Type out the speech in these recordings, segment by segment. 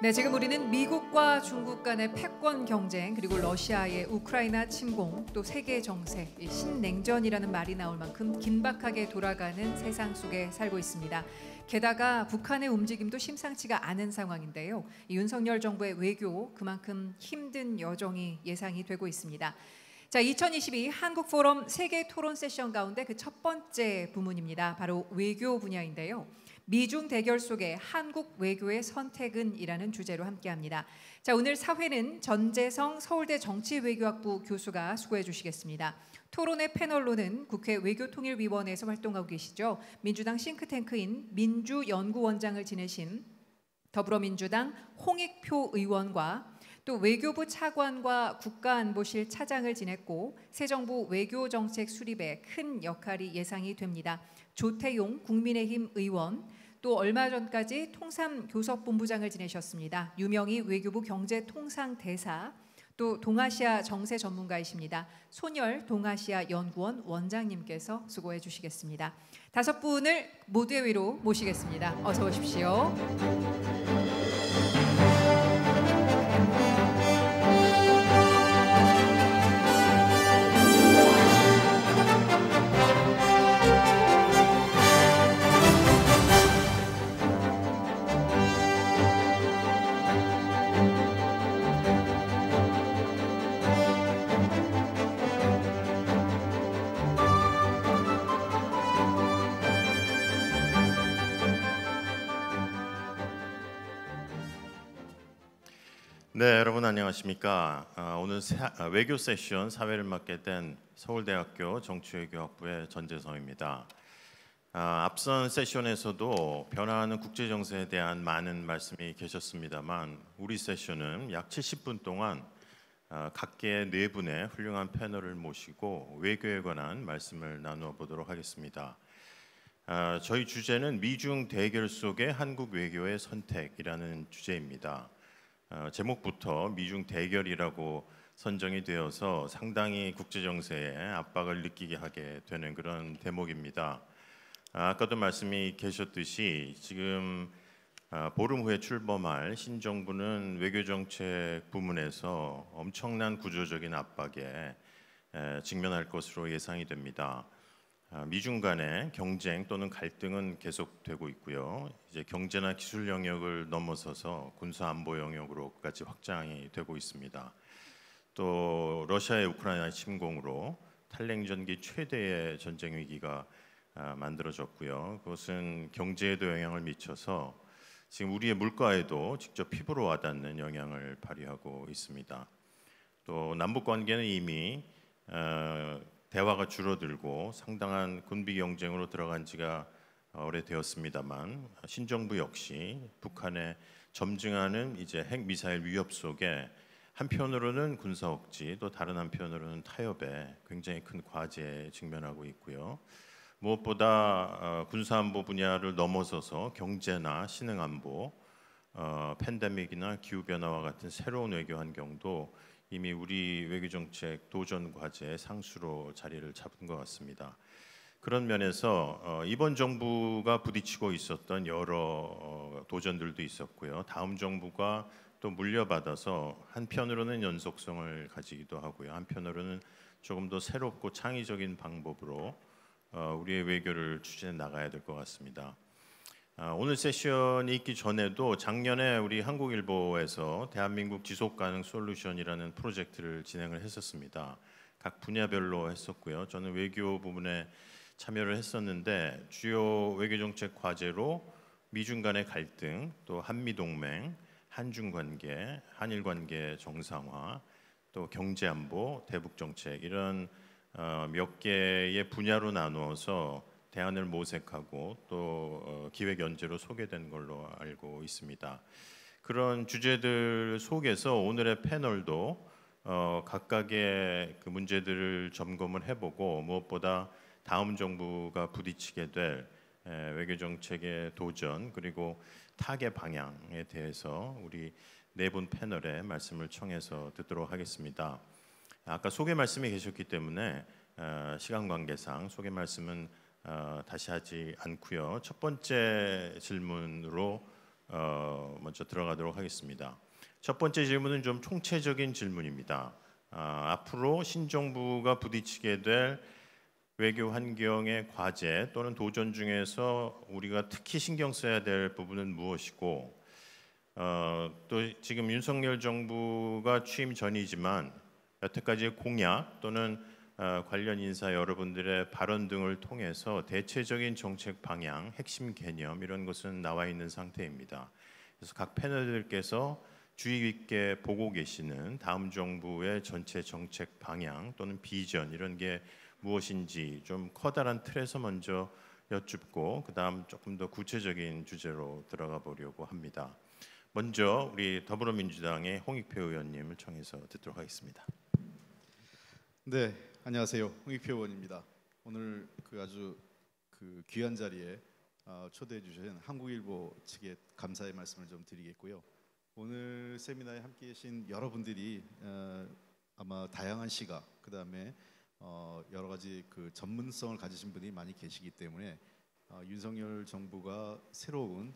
네, 지금 우리는 미국과 중국 간의 패권 경쟁, 그리고 러시아의 우크라이나 침공, 또 세계 정세, 신냉전이라는 말이 나올 만큼 긴박하게 돌아가는 세상 속에 살고 있습니다. 게다가 북한의 움직임도 심상치가 않은 상황인데요. 윤석열 정부의 외교, 그만큼 힘든 여정이 예상이 되고 있습니다. 자, 2022 한국 포럼 세계 토론 세션 가운데 그 첫 번째 부문입니다. 바로 외교 분야인데요. 미중 대결 속에 한국 외교의 선택은이라는 주제로 함께합니다. 자, 오늘 사회는 전재성 서울대 정치외교학부 교수가 수고해 주시겠습니다. 토론의 패널로는 국회 외교통일위원회에서 활동하고 계시죠. 민주당 싱크탱크인 민주연구원장을 지내신 더불어민주당 홍익표 의원과 또 외교부 차관과 국가안보실 차장을 지냈고 새 정부 외교정책 수립에 큰 역할이 예상이 됩니다. 조태용 국민의힘 의원, 또 얼마 전까지 통삼교섭본부장을 지내셨습니다. 유명희 외교부 경제통상대사, 또 동아시아 정세 전문가이십니다. 손열 동아시아 연구원 원장님께서 수고해 주시겠습니다. 다섯 분을 모두의 위로 모시겠습니다. 어서 오십시오. 네, 여러분 안녕하십니까? 오늘 외교 세션 사회를 맡게 된 서울대학교 정치외교학부의 전재성입니다. 앞선 세션에서도 변화하는 국제 정세에 대한 많은 말씀이 계셨습니다만 우리 세션은 약 70분 동안 각계 네 분의 훌륭한 패널을 모시고 외교에 관한 말씀을 나누어 보도록 하겠습니다. 저희 주제는 미중 대결 속의 한국 외교의 선택이라는 주제입니다. 제목부터 미중 대결이라고 선정이 되어서 상당히 국제 정세에 압박을 느끼게 하게 되는 그런 대목입니다. 아까도 말씀이 계셨듯이 지금 보름 후에 출범할 신정부는 외교정책 부문에서 엄청난 구조적인 압박에 직면할 것으로 예상이 됩니다. 미중 간의 경쟁 또는 갈등은 계속되고 있고요. 이제 경제나 기술 영역을 넘어서서 군사 안보 영역으로까지 확장이 되고 있습니다. 또 러시아의 우크라이나 침공으로 탈냉전기 최대의 전쟁 위기가 만들어졌고요. 그것은 경제에도 영향을 미쳐서 지금 우리의 물가에도 직접 피부로 와닿는 영향을 발휘하고 있습니다. 또 남북 관계는 이미 대화가 줄어들고 상당한 군비 경쟁으로 들어간 지가 오래되었습니다만 신정부 역시 북한의 점증하는 이제 핵 미사일 위협 속에 한편으로는 군사 억지 또 다른 한편으로는 타협에 굉장히 큰 과제에 직면하고 있고요. 무엇보다 군사 안보 분야를 넘어서서 경제나 신흥 안보, 팬데믹이나 기후 변화와 같은 새로운 외교 환경도 이미 우리 외교정책 도전 과제의 상수로 자리를 잡은 것 같습니다. 그런 면에서 이번 정부가 부딪히고 있었던 여러 도전들도 있었고요. 다음 정부가 또 물려받아서 한편으로는 연속성을 가지기도 하고요. 한편으로는 조금 더 새롭고 창의적인 방법으로 우리의 외교를 추진해 나가야 될 것 같습니다. 오늘 세션이 있기 전에도 작년에 우리 한국일보에서 대한민국 지속가능 솔루션이라는 프로젝트를 진행을 했었습니다. 각 분야별로 했었고요. 저는 외교 부분에 참여를 했었는데 주요 외교정책 과제로 미중 간의 갈등, 또 한미동맹, 한중관계, 한일관계 정상화, 또 경제안보, 대북정책 이런 몇 개의 분야로 나누어서 대안을 모색하고 또 기획 연재로 소개된 걸로 알고 있습니다. 그런 주제들 속에서 오늘의 패널도 각각의 그 문제들을 점검을 해보고 무엇보다 다음 정부가 부딪히게 될 외교 정책의 도전 그리고 타개 방향에 대해서 우리 네 분 패널의 말씀을 청해서 듣도록 하겠습니다. 아까 소개 말씀이 계셨기 때문에 시간 관계상 소개 말씀은 다시 하지 않고요. 첫 번째 질문으로 먼저 들어가도록 하겠습니다. 첫 번째 질문은 좀 총체적인 질문입니다. 앞으로 신정부가 부딪히게 될 외교 환경의 과제 또는 도전 중에서 우리가 특히 신경 써야 될 부분은 무엇이고, 또 지금 윤석열 정부가 취임 전이지만 여태까지의 공약 또는 관련 인사 여러분들의 발언 등을 통해서 대체적인 정책 방향, 핵심 개념 이런 것은 나와 있는 상태입니다. 그래서 각 패널들께서 주의 깊게 보고 계시는 다음 정부의 전체 정책 방향 또는 비전 이런 게 무엇인지 좀 커다란 틀에서 먼저 여쭙고 그다음 조금 더 구체적인 주제로 들어가 보려고 합니다. 먼저 우리 더불어민주당의 홍익표 의원님을 청해서 듣도록 하겠습니다. 네, 안녕하세요. 홍익표 의원입니다. 오늘 아주 귀한 자리에 초대해 주신 한국일보 측에 감사의 말씀을 좀 드리겠고요. 오늘 세미나에 함께 계신 여러분들이 아마 다양한 시각, 그다음에 여러 가지 전문성을 가지신 분이 많이 계시기 때문에 윤석열 정부가 새로운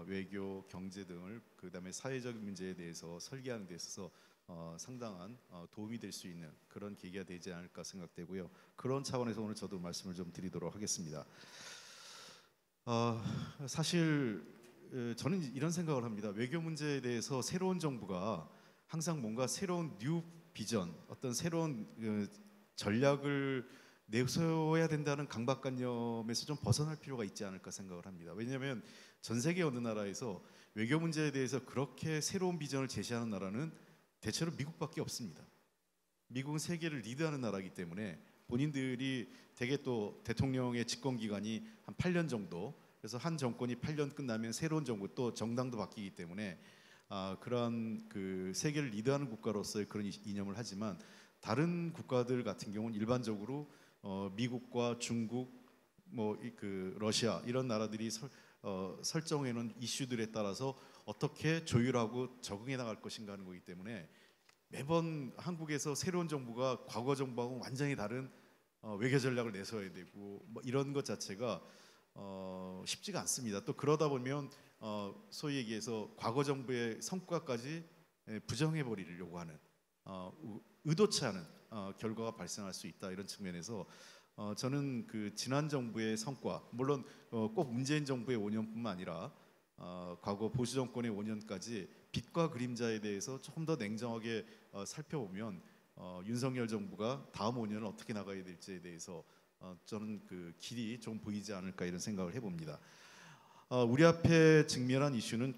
외교, 경제 등을 그다음에 사회적 문제에 대해서 설계하는 데 있어서 상당한 도움이 될 수 있는 그런 계기가 되지 않을까 생각되고요. 그런 차원에서 오늘 저도 말씀을 좀 드리도록 하겠습니다. 사실 저는 이런 생각을 합니다. 외교 문제에 대해서 새로운 정부가 항상 뭔가 새로운 뉴 비전, 어떤 새로운 전략을 내세워야 된다는 강박관념에서 좀 벗어날 필요가 있지 않을까 생각을 합니다. 왜냐하면 전 세계 어느 나라에서 외교 문제에 대해서 그렇게 새로운 비전을 제시하는 나라는 대체로 미국밖에 없습니다. 미국은 세계를 리드하는 나라이기 때문에 본인들이 대개 또 대통령의 집권 기간이 한 8년 정도, 그래서 한 정권이 8년 끝나면 새로운 정부 또 정당도 바뀌기 때문에 그런 세계를 리드하는 국가로서의 그런 이념을 하지만 다른 국가들 같은 경우는 일반적으로 미국과 중국, 러시아 이런 나라들이 설정해 놓은 이슈들에 따라서 어떻게 조율하고 적응해 나갈 것인가 하는 거기 때문에 매번 한국에서 새로운 정부가 과거 정부하고 완전히 다른 외교 전략을 내세워야 되고 이런 것 자체가 쉽지가 않습니다. 또 그러다 보면 소위 얘기해서 과거 정부의 성과까지 부정해 버리려고 하는 의도치 않은 결과가 발생할 수 있다, 이런 측면에서 저는 지난 정부의 성과, 물론 꼭 문재인 정부의 5년뿐만 아니라 과거 보수 정권의 5년까지 빛과 그림자에 대해서 조금 더 냉정하게 살펴보면 윤석열 정부가 다음 5년을 어떻게 나가야 될지에 대해서 저는 길이 좀 보이지 않을까 이런 생각을 해봅니다. 우리 앞에 직면한 이슈는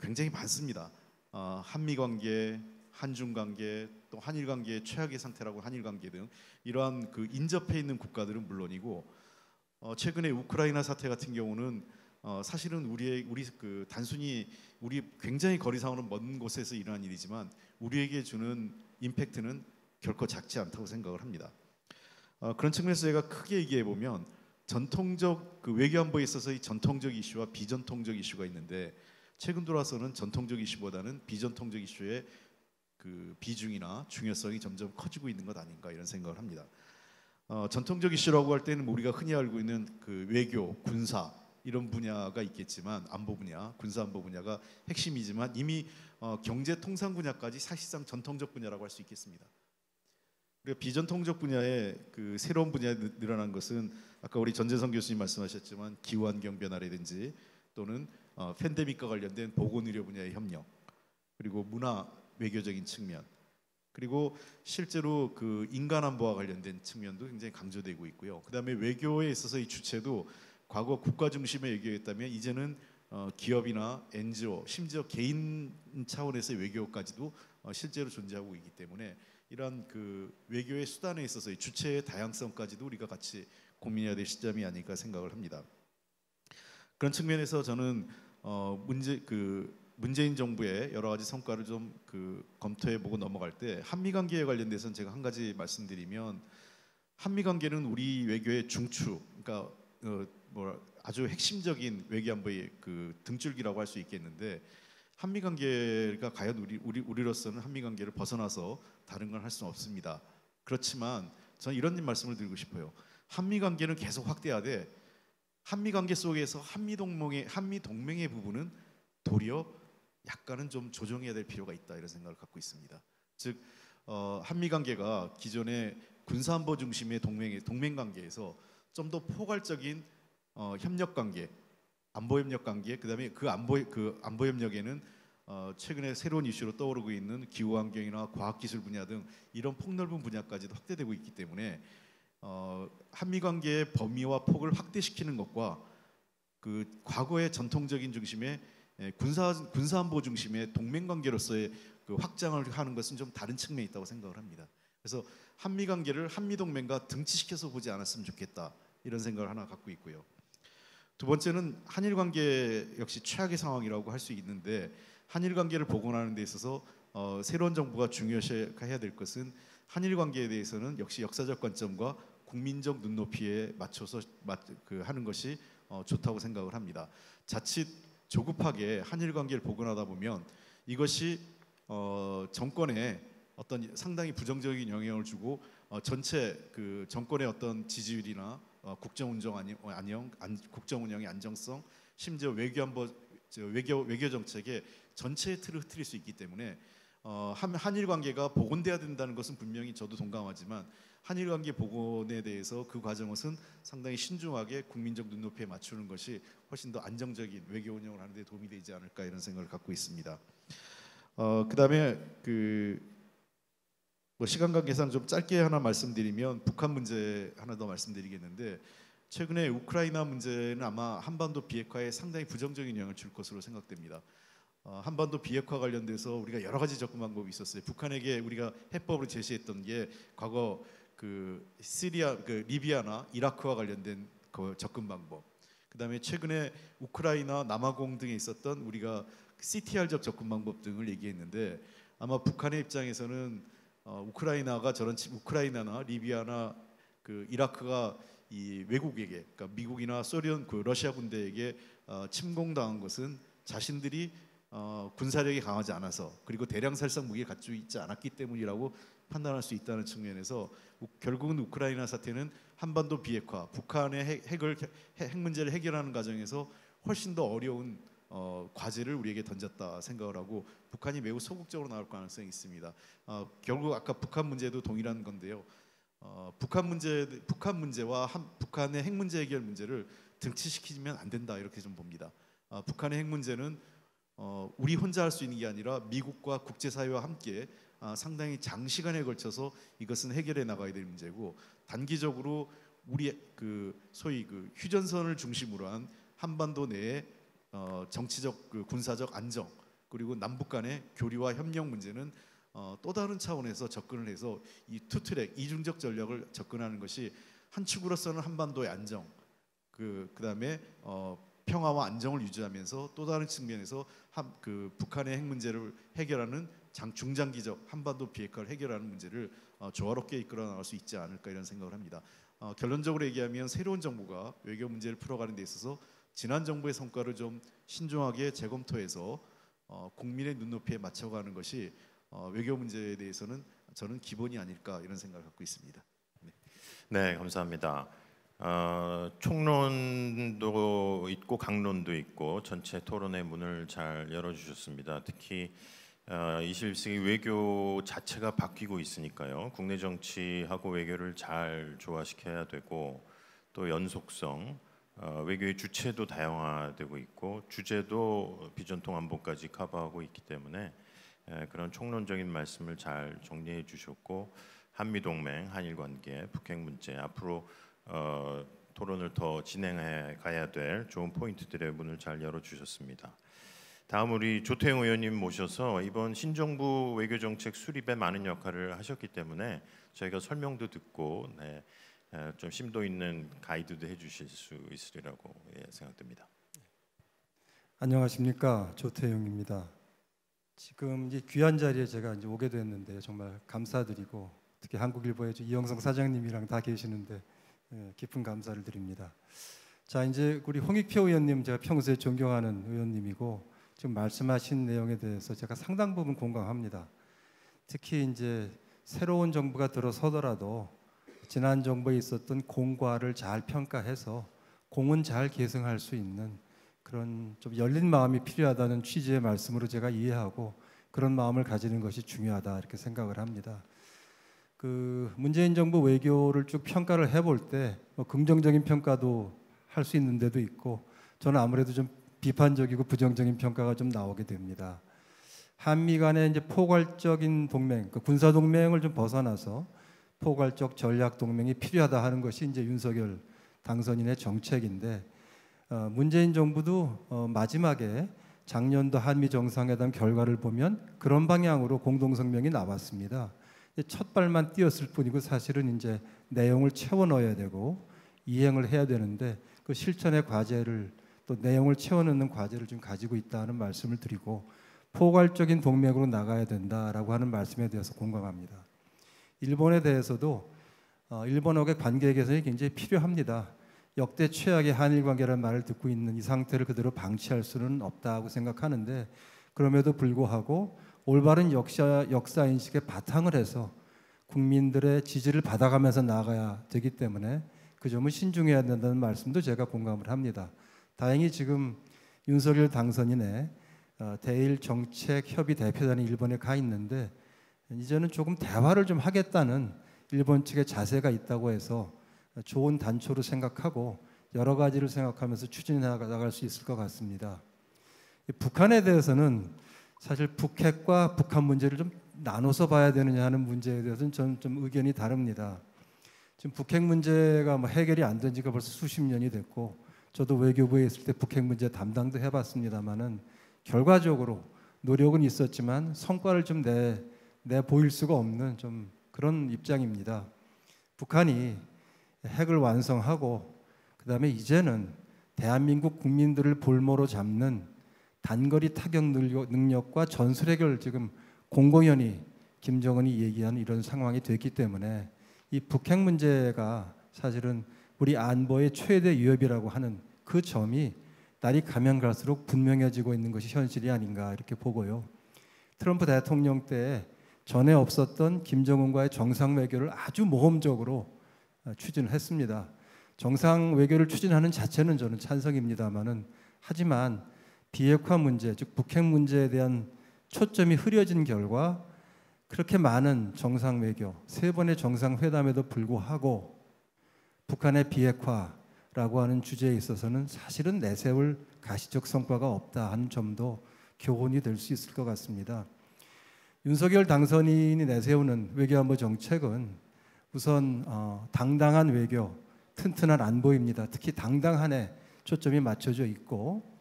굉장히 많습니다. 한미 관계, 한중 관계, 또 한일 관계의 최악의 상태라고 한일 관계 등 이러한 인접해 있는 국가들은 물론이고 최근에 우크라이나 사태 같은 경우는 사실은 우리 단순히 우리 굉장히 거리상으로 먼 곳에서 일어난 일이지만 우리에게 주는 임팩트는 결코 작지 않다고 생각을 합니다. 그런 측면에서 제가 크게 얘기해 보면 전통적 외교 안보에 있어서의 전통적 이슈와 비전통적 이슈가 있는데 최근 들어와서는 전통적 이슈보다는 비전통적 이슈의 비중이나 중요성이 점점 커지고 있는 것 아닌가 이런 생각을 합니다. 전통적 이슈라고 할 때는 우리가 흔히 알고 있는 외교, 군사 이런 분야가 있겠지만 안보 분야, 군사 안보 분야가 핵심이지만 이미 경제 통상 분야까지 사실상 전통적 분야라고 할 수 있겠습니다. 그리고 비전통적 분야의 새로운 분야에 늘어난 것은 아까 우리 전재성 교수님 말씀하셨지만 기후환경 변화라든지 또는 팬데믹과 관련된 보건의료 분야의 협력, 그리고 문화 외교적인 측면, 그리고 실제로 인간 안보와 관련된 측면도 굉장히 강조되고 있고요. 그다음에 외교에 있어서 이 주체도 과거 국가 중심의 외교였다면 이제는 기업이나 NGO, 심지어 개인 차원에서의 외교까지도 실제로 존재하고 있기 때문에 이러한 외교의 수단에 있어서의 주체의 다양성까지도 우리가 같이 고민해야 될 시점이 아닐까 생각을 합니다. 그런 측면에서 저는 문재인 정부의 여러 가지 성과를 좀 검토해보고 넘어갈 때 한미 관계에 관련돼서는 제가 한 가지 말씀드리면 한미 관계는 우리 외교의 중추, 그러니까 아주 핵심적인 외교 안보의 등줄기라고 할 수 있겠는데 한미 관계가 과연 우리로서는 한미 관계를 벗어나서 다른 걸 할 수는 없습니다. 그렇지만 저는 이런 말씀을 드리고 싶어요. 한미 관계는 계속 확대해야 돼. 한미 관계 속에서 한미 동맹의 부분은 도리어 약간은 좀 조정해야 될 필요가 있다 이런 생각을 갖고 있습니다. 즉 한미 관계가 기존의 군사안보 중심의 동맹 관계에서 좀 더 포괄적인 협력 관계, 안보 협력 관계, 그다음에 그 안보 협력에는 최근에 새로운 이슈로 떠오르고 있는 기후 환경이나 과학 기술 분야 등 이런 폭넓은 분야까지도 확대되고 있기 때문에 한미 관계의 범위와 폭을 확대시키는 것과 그 과거의 전통적인 중심의 군사안보 중심의 동맹 관계로서의 그 확장을 하는 것은 좀 다른 측면이 있다고 생각을 합니다. 그래서 한미 관계를 한미 동맹과 등치시켜서 보지 않았으면 좋겠다 이런 생각을 하나 갖고 있고요. 두 번째는 한일 관계 역시 최악의 상황이라고 할 수 있는데 한일 관계를 복원하는 데 있어서 새로운 정부가 중요시해야 될 것은 한일 관계에 대해서는 역시 역사적 관점과 국민적 눈높이에 맞춰서 하는 것이 좋다고 생각을 합니다. 자칫 조급하게 한일 관계를 복원하다 보면 이것이 정권에 어떤 상당히 부정적인 영향을 주고 전체 그 정권의 어떤 지지율이나 국정 운영의 안정성, 심지어 외교 정책의 전체의 틀을 흐트릴 수 있기 때문에 한일 관계가 복원돼야 된다는 것은 분명히 저도 동감하지만 한일 관계 복원에 대해서 그 과정은 상당히 신중하게 국민적 눈높이에 맞추는 것이 훨씬 더 안정적인 외교 운영을 하는 데 도움이 되지 않을까 이런 생각을 갖고 있습니다. 그다음에 뭐 시간 관계상 좀 짧게 하나 말씀드리면 북한 문제 하나 더 말씀드리겠는데 최근에 우크라이나 문제는 아마 한반도 비핵화에 상당히 부정적인 영향을 줄 것으로 생각됩니다. 한반도 비핵화 관련돼서 우리가 여러 가지 접근 방법이 있었어요. 북한에게 우리가 해법으로 제시했던 게 과거 그 리비아나 이라크와 관련된 그 접근 방법. 그다음에 최근에 우크라이나 남아공 등에 있었던 우리가 CTR적 접근 방법 등을 얘기했는데 아마 북한의 입장에서는 우크라이나나 리비아나 그 이라크가 이 외국에게 그러니까 미국이나 소련 러시아 군대에게 침공당한 것은 자신들이 군사력이 강하지 않아서 그리고 대량 살상 무기를 갖추고 있지 않았기 때문이라고 판단할 수 있다는 측면에서 결국은 우크라이나 사태는 한반도 비핵화, 북한의 핵 문제를 해결하는 과정에서 훨씬 더 어려운 과제를 우리에게 던졌다 생각을 하고 북한이 매우 소극적으로 나올 가능성이 있습니다. 결국 아까 북한 문제도 동일한 건데요. 북한 문제와 북한의 핵 문제 해결 문제를 등치시키면 안 된다 이렇게 좀 봅니다. 북한의 핵 문제는 우리 혼자 할 수 있는 게 아니라 미국과 국제사회와 함께 상당히 장시간에 걸쳐서 이것은 해결해 나가야 될 문제고 단기적으로 우리 소위 휴전선을 중심으로 한 한반도 내에 정치적 군사적 안정 그리고 남북 간의 교류와 협력 문제는 또 다른 차원에서 접근을 해서 이 투트랙 이중적 전략을 접근하는 것이 한 축으로서는 한반도의 안정 그다음에 평화와 안정을 유지하면서 또 다른 측면에서 북한의 핵 문제를 해결하는 중장기적 한반도 비핵화를 해결하는 문제를 조화롭게 이끌어 나갈 수 있지 않을까 이런 생각을 합니다. 결론적으로 얘기하면 새로운 정부가 외교 문제를 풀어가는 데 있어서 지난 정부의 성과를 좀 신중하게 재검토해서 국민의 눈높이에 맞춰가는 것이 외교 문제에 대해서는 저는 기본이 아닐까 이런 생각을 갖고 있습니다. 네, 감사합니다. 총론도 있고 강론도 있고 전체 토론의 문을 잘 열어주셨습니다. 특히 21세기 외교 자체가 바뀌고 있으니까요. 국내 정치하고 외교를 잘 조화시켜야 되고 또 연속성, 외교의 주체도 다양화되고 있고 주제도 비전통 안보까지 커버하고 있기 때문에 그런 총론적인 말씀을 잘 정리해 주셨고 한미동맹, 한일관계, 북핵 문제 앞으로 토론을 더 진행해 가야 될 좋은 포인트들의 문을 잘 열어주셨습니다. 다음 우리 조태영 의원님 모셔서 이번 신정부 외교정책 수립에 많은 역할을 하셨기 때문에 저희가 설명도 듣고 좀 심도 있는 가이드도 해주실 수 있으리라고 생각됩니다. 안녕하십니까, 조태영입니다. 지금 이 귀한 자리에 제가 이제 오게 됐는데 정말 감사드리고 특히 한국일보의 이영성 사장님이랑 다 계시는데 깊은 감사를 드립니다. 자, 이제 우리 홍익표 의원님 제가 평소에 존경하는 의원님이고 지금 말씀하신 내용에 대해서 제가 상당 부분 공감합니다. 특히 이제 새로운 정부가 들어서더라도 지난 정부에 있었던 공과를 잘 평가해서 공은 잘 계승할 수 있는 그런 좀 열린 마음이 필요하다는 취지의 말씀으로 제가 이해하고 그런 마음을 가지는 것이 중요하다 이렇게 생각을 합니다. 그 문재인 정부 외교를 쭉 평가를 해볼 때 뭐 긍정적인 평가도 할 수 있는 데도 있고 저는 아무래도 좀 비판적이고 부정적인 평가가 좀 나오게 됩니다. 한미 간의 이제 포괄적인 동맹, 그 군사 동맹을 좀 벗어나서 포괄적 전략 동맹이 필요하다 하는 것이 이제 윤석열 당선인의 정책인데 문재인 정부도 마지막에 작년도 한미 정상회담 결과를 보면 그런 방향으로 공동성명이 나왔습니다. 첫 발만 띄었을 뿐이고 사실은 이제 내용을 채워 넣어야 되고 이행을 해야 되는데 그 실천의 과제를 또 내용을 채워 넣는 과제를 좀 가지고 있다는 말씀을 드리고 포괄적인 동맹으로 나가야 된다라고 하는 말씀에 대해서 공감합니다. 일본에 대해서도 일본하고의 관계 개선이 굉장히 필요합니다. 역대 최악의 한일 관계라는 말을 듣고 있는 이 상태를 그대로 방치할 수는 없다고 생각하는데 그럼에도 불구하고 올바른 역사 인식에 바탕을 해서 국민들의 지지를 받아가면서 나아가야 되기 때문에 그 점은 신중해야 된다는 말씀도 제가 공감을 합니다. 다행히 지금 윤석열 당선인의 대일 정책 협의 대표단이 일본에 가 있는데 이제는 조금 대화를 좀 하겠다는 일본 측의 자세가 있다고 해서 좋은 단초로 생각하고 여러 가지를 생각하면서 추진해 나갈 수 있을 것 같습니다. 북한에 대해서는 사실 북핵과 북한 문제를 좀 나눠서 봐야 되느냐 하는 문제에 대해서는 저는 좀 의견이 다릅니다. 지금 북핵 문제가 뭐 해결이 안 된 지가 벌써 수십 년이 됐고 저도 외교부에 있을 때 북핵 문제 담당도 해봤습니다만은 결과적으로 노력은 있었지만 성과를 좀 내 보일 수가 없는 좀 그런 입장입니다. 북한이 핵을 완성하고 그다음에 이제는 대한민국 국민들을 볼모로 잡는 단거리 타격 능력과 전술핵을 지금 공공연히 김정은이 얘기하는 이런 상황이 됐기 때문에 이 북핵 문제가 사실은 우리 안보의 최대 위협이라고 하는 그 점이 날이 가면 갈수록 분명해지고 있는 것이 현실이 아닌가 이렇게 보고요. 트럼프 대통령 때 전에 없었던 김정은과의 정상 외교를 아주 모험적으로 추진을 했습니다. 정상 외교를 추진하는 자체는 저는 찬성입니다만은 하지만 비핵화 문제, 즉 북핵 문제에 대한 초점이 흐려진 결과 그렇게 많은 정상 외교, 3번의 정상회담에도 불구하고 북한의 비핵화라고 하는 주제에 있어서는 사실은 내세울 가시적 성과가 없다 하는 점도 교훈이 될 수 있을 것 같습니다. 윤석열 당선인이 내세우는 외교안보 정책은 우선 당당한 외교, 튼튼한 안보입니다. 특히 당당한에 초점이 맞춰져 있고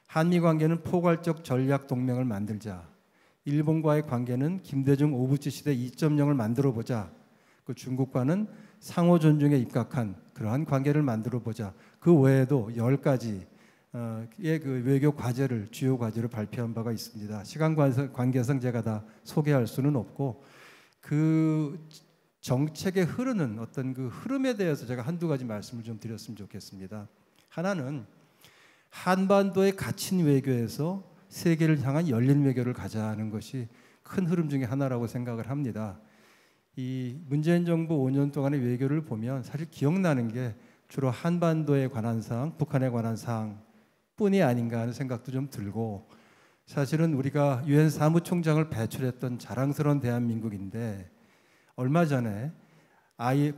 한미 관계는 포괄적 전략 동맹을 만들자. 일본과의 관계는 김대중 오부치 시대 2.0을 만들어 보자. 그 중국과는 상호 존중에 입각한 그러한 관계를 만들어 보자. 그 외에도 10가지의 그 외교 과제를 주요 과제를 발표한 바가 있습니다. 시간 관계상 제가 다 소개할 수는 없고 그 정책에 흐르는 어떤 그 흐름에 대해서 제가 한두 가지 말씀을 좀 드렸으면 좋겠습니다. 하나는 한반도의 갇힌 외교에서 세계를 향한 열린 외교를 가자는 것이 큰 흐름 중에 하나라고 생각을 합니다. 이 문재인 정부 5년 동안의 외교를 보면 사실 기억나는 게 주로 한반도에 관한 사항, 북한에 관한 사항뿐이 아닌가 하는 생각도 좀 들고 사실은 우리가 유엔 사무총장을 배출했던 자랑스러운 대한민국인데 얼마 전에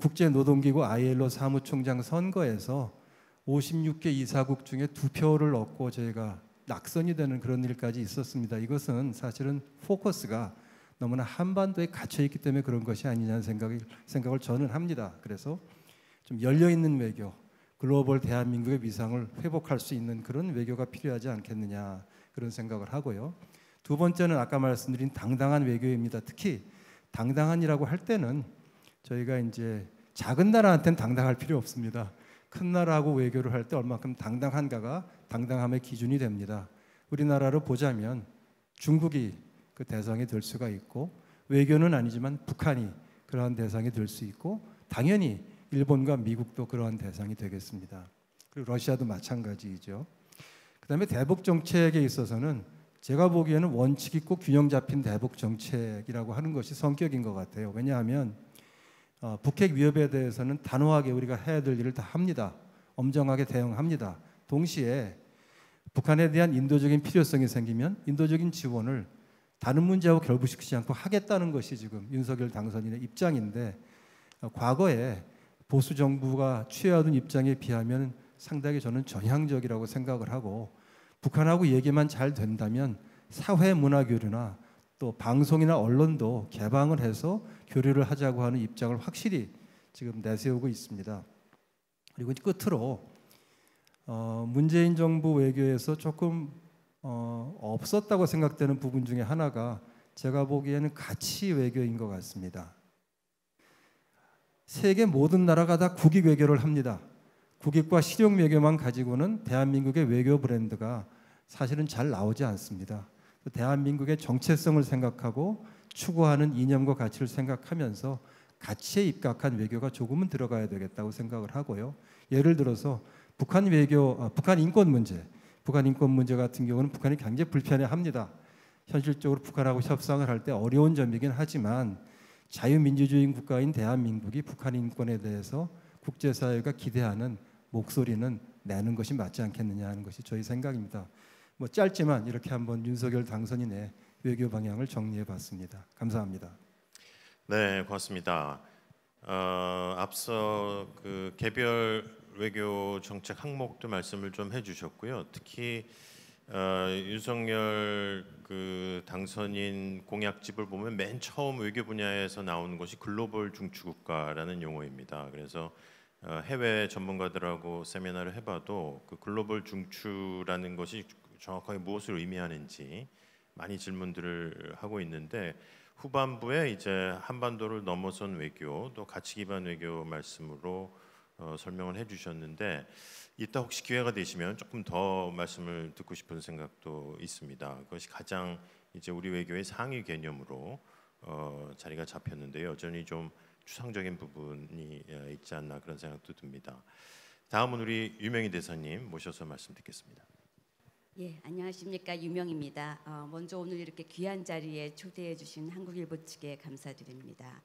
국제노동기구 ILO 사무총장 선거에서 56개 이사국 중에 2표를 얻고 저희가 낙선이 되는 그런 일까지 있었습니다. 이것은 사실은 포커스가 너무나 한반도에 갇혀 있기 때문에 그런 것이 아니냐는 생각을 저는 합니다. 그래서 좀 열려 있는 외교, 글로벌 대한민국의 위상을 회복할 수 있는 그런 외교가 필요하지 않겠느냐 그런 생각을 하고요. 두 번째는 아까 말씀드린 당당한 외교입니다. 특히 당당한이라고 할 때는 저희가 이제 작은 나라한테는 당당할 필요 없습니다. 큰 나라하고 외교를 할 때 얼마큼 당당한가가 당당함의 기준이 됩니다. 우리나라로 보자면 중국이 그 대상이 될 수가 있고 외교는 아니지만 북한이 그러한 대상이 될 수 있고 당연히 일본과 미국도 그러한 대상이 되겠습니다. 그리고 러시아도 마찬가지이죠. 그다음에 대북 정책에 있어서는 제가 보기에는 원칙 있고 균형 잡힌 대북 정책이라고 하는 것이 성격인 것 같아요. 왜냐하면 북핵 위협에 대해서는 단호하게 우리가 해야 될 일을 다 합니다. 엄정하게 대응합니다. 동시에 북한에 대한 인도적인 필요성이 생기면 인도적인 지원을 다른 문제하고 결부시키지 않고 하겠다는 것이 지금 윤석열 당선인의 입장인데, 과거에 보수 정부가 취해왔던 입장에 비하면 상당히 저는 전향적이라고 생각을 하고, 북한하고 얘기만 잘 된다면 사회 문화 교류나 또 방송이나 언론도 개방을 해서 교류를 하자고 하는 입장을 확실히 지금 내세우고 있습니다. 그리고 끝으로 문재인 정부 외교에서 조금 없었다고 생각되는 부분 중에 하나가 제가 보기에는 가치 외교인 것 같습니다. 세계 모든 나라가 다 국익 외교를 합니다. 국익과 실용 외교만 가지고는 대한민국의 외교 브랜드가 사실은 잘 나오지 않습니다. 대한민국의 정체성을 생각하고 추구하는 이념과 가치를 생각하면서 가치에 입각한 외교가 조금은 들어가야 되겠다고 생각을 하고요. 예를 들어서 북한 인권 문제 같은 경우는 북한이 굉장히 불편해합니다. 현실적으로 북한하고 협상을 할 때 어려운 점이긴 하지만 자유민주주의 국가인 대한민국이 북한 인권에 대해서 국제사회가 기대하는 목소리는 내는 것이 맞지 않겠느냐 하는 것이 저희 생각입니다. 뭐 짧지만 이렇게 한번 윤석열 당선인의 외교 방향을 정리해봤습니다. 감사합니다. 네, 고맙습니다. 앞서 그 개별 외교 정책 항목도 말씀을 좀 해주셨고요. 특히 윤석열 그 당선인 공약집을 보면 맨 처음 외교 분야에서 나오는 것이 글로벌 중추국가라는 용어입니다. 그래서 해외 전문가들하고 세미나를 해봐도 그 글로벌 중추라는 것이 정확하게 무엇을 의미하는지 많이 질문들을 하고 있는데, 후반부에 이제 한반도를 넘어선 외교 또 가치 기반 외교 말씀으로 설명을 해주셨는데, 이따 혹시 기회가 되시면 조금 더 말씀을 듣고 싶은 생각도 있습니다. 그것이 가장 이제 우리 외교의 상위 개념으로 자리가 잡혔는데 여전히 좀 추상적인 부분이 있지 않나 그런 생각도 듭니다. 다음은 우리 유명희 대사님 모셔서 말씀 듣겠습니다. 예, 안녕하십니까, 유명입니다. 먼저 오늘 이렇게 귀한 자리에 초대해 주신 한국일보 측에 감사드립니다.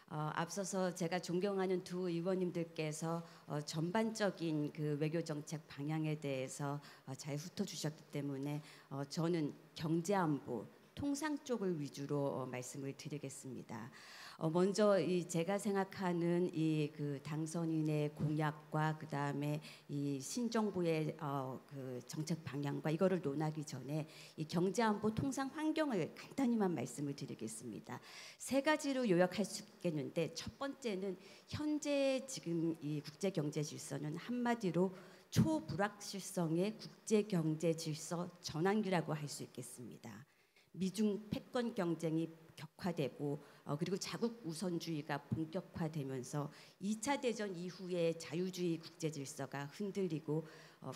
앞서서 제가 존경하는 두 의원님들께서 전반적인 그 외교 정책 방향에 대해서 잘 훑어주셨기 때문에 저는 경제안보, 통상 쪽을 위주로 말씀을 드리겠습니다. 먼저 제가 생각하는 이 그 당선인의 공약과 그 다음에 이 신정부의 그 정책 방향과 이거를 논하기 전에 이 경제안보 통상 환경을 간단히만 말씀을 드리겠습니다. 세 가지로 요약할 수 있겠는데, 첫 번째는 현재 지금 이 국제 경제 질서는 한마디로 초불확실성의 국제 경제 질서 전환기라고 할 수 있겠습니다. 미중 패권 경쟁이 격화되고 그리고 자국 우선주의가 본격화되면서 2차 대전 이후의 자유주의 국제 질서가 흔들리고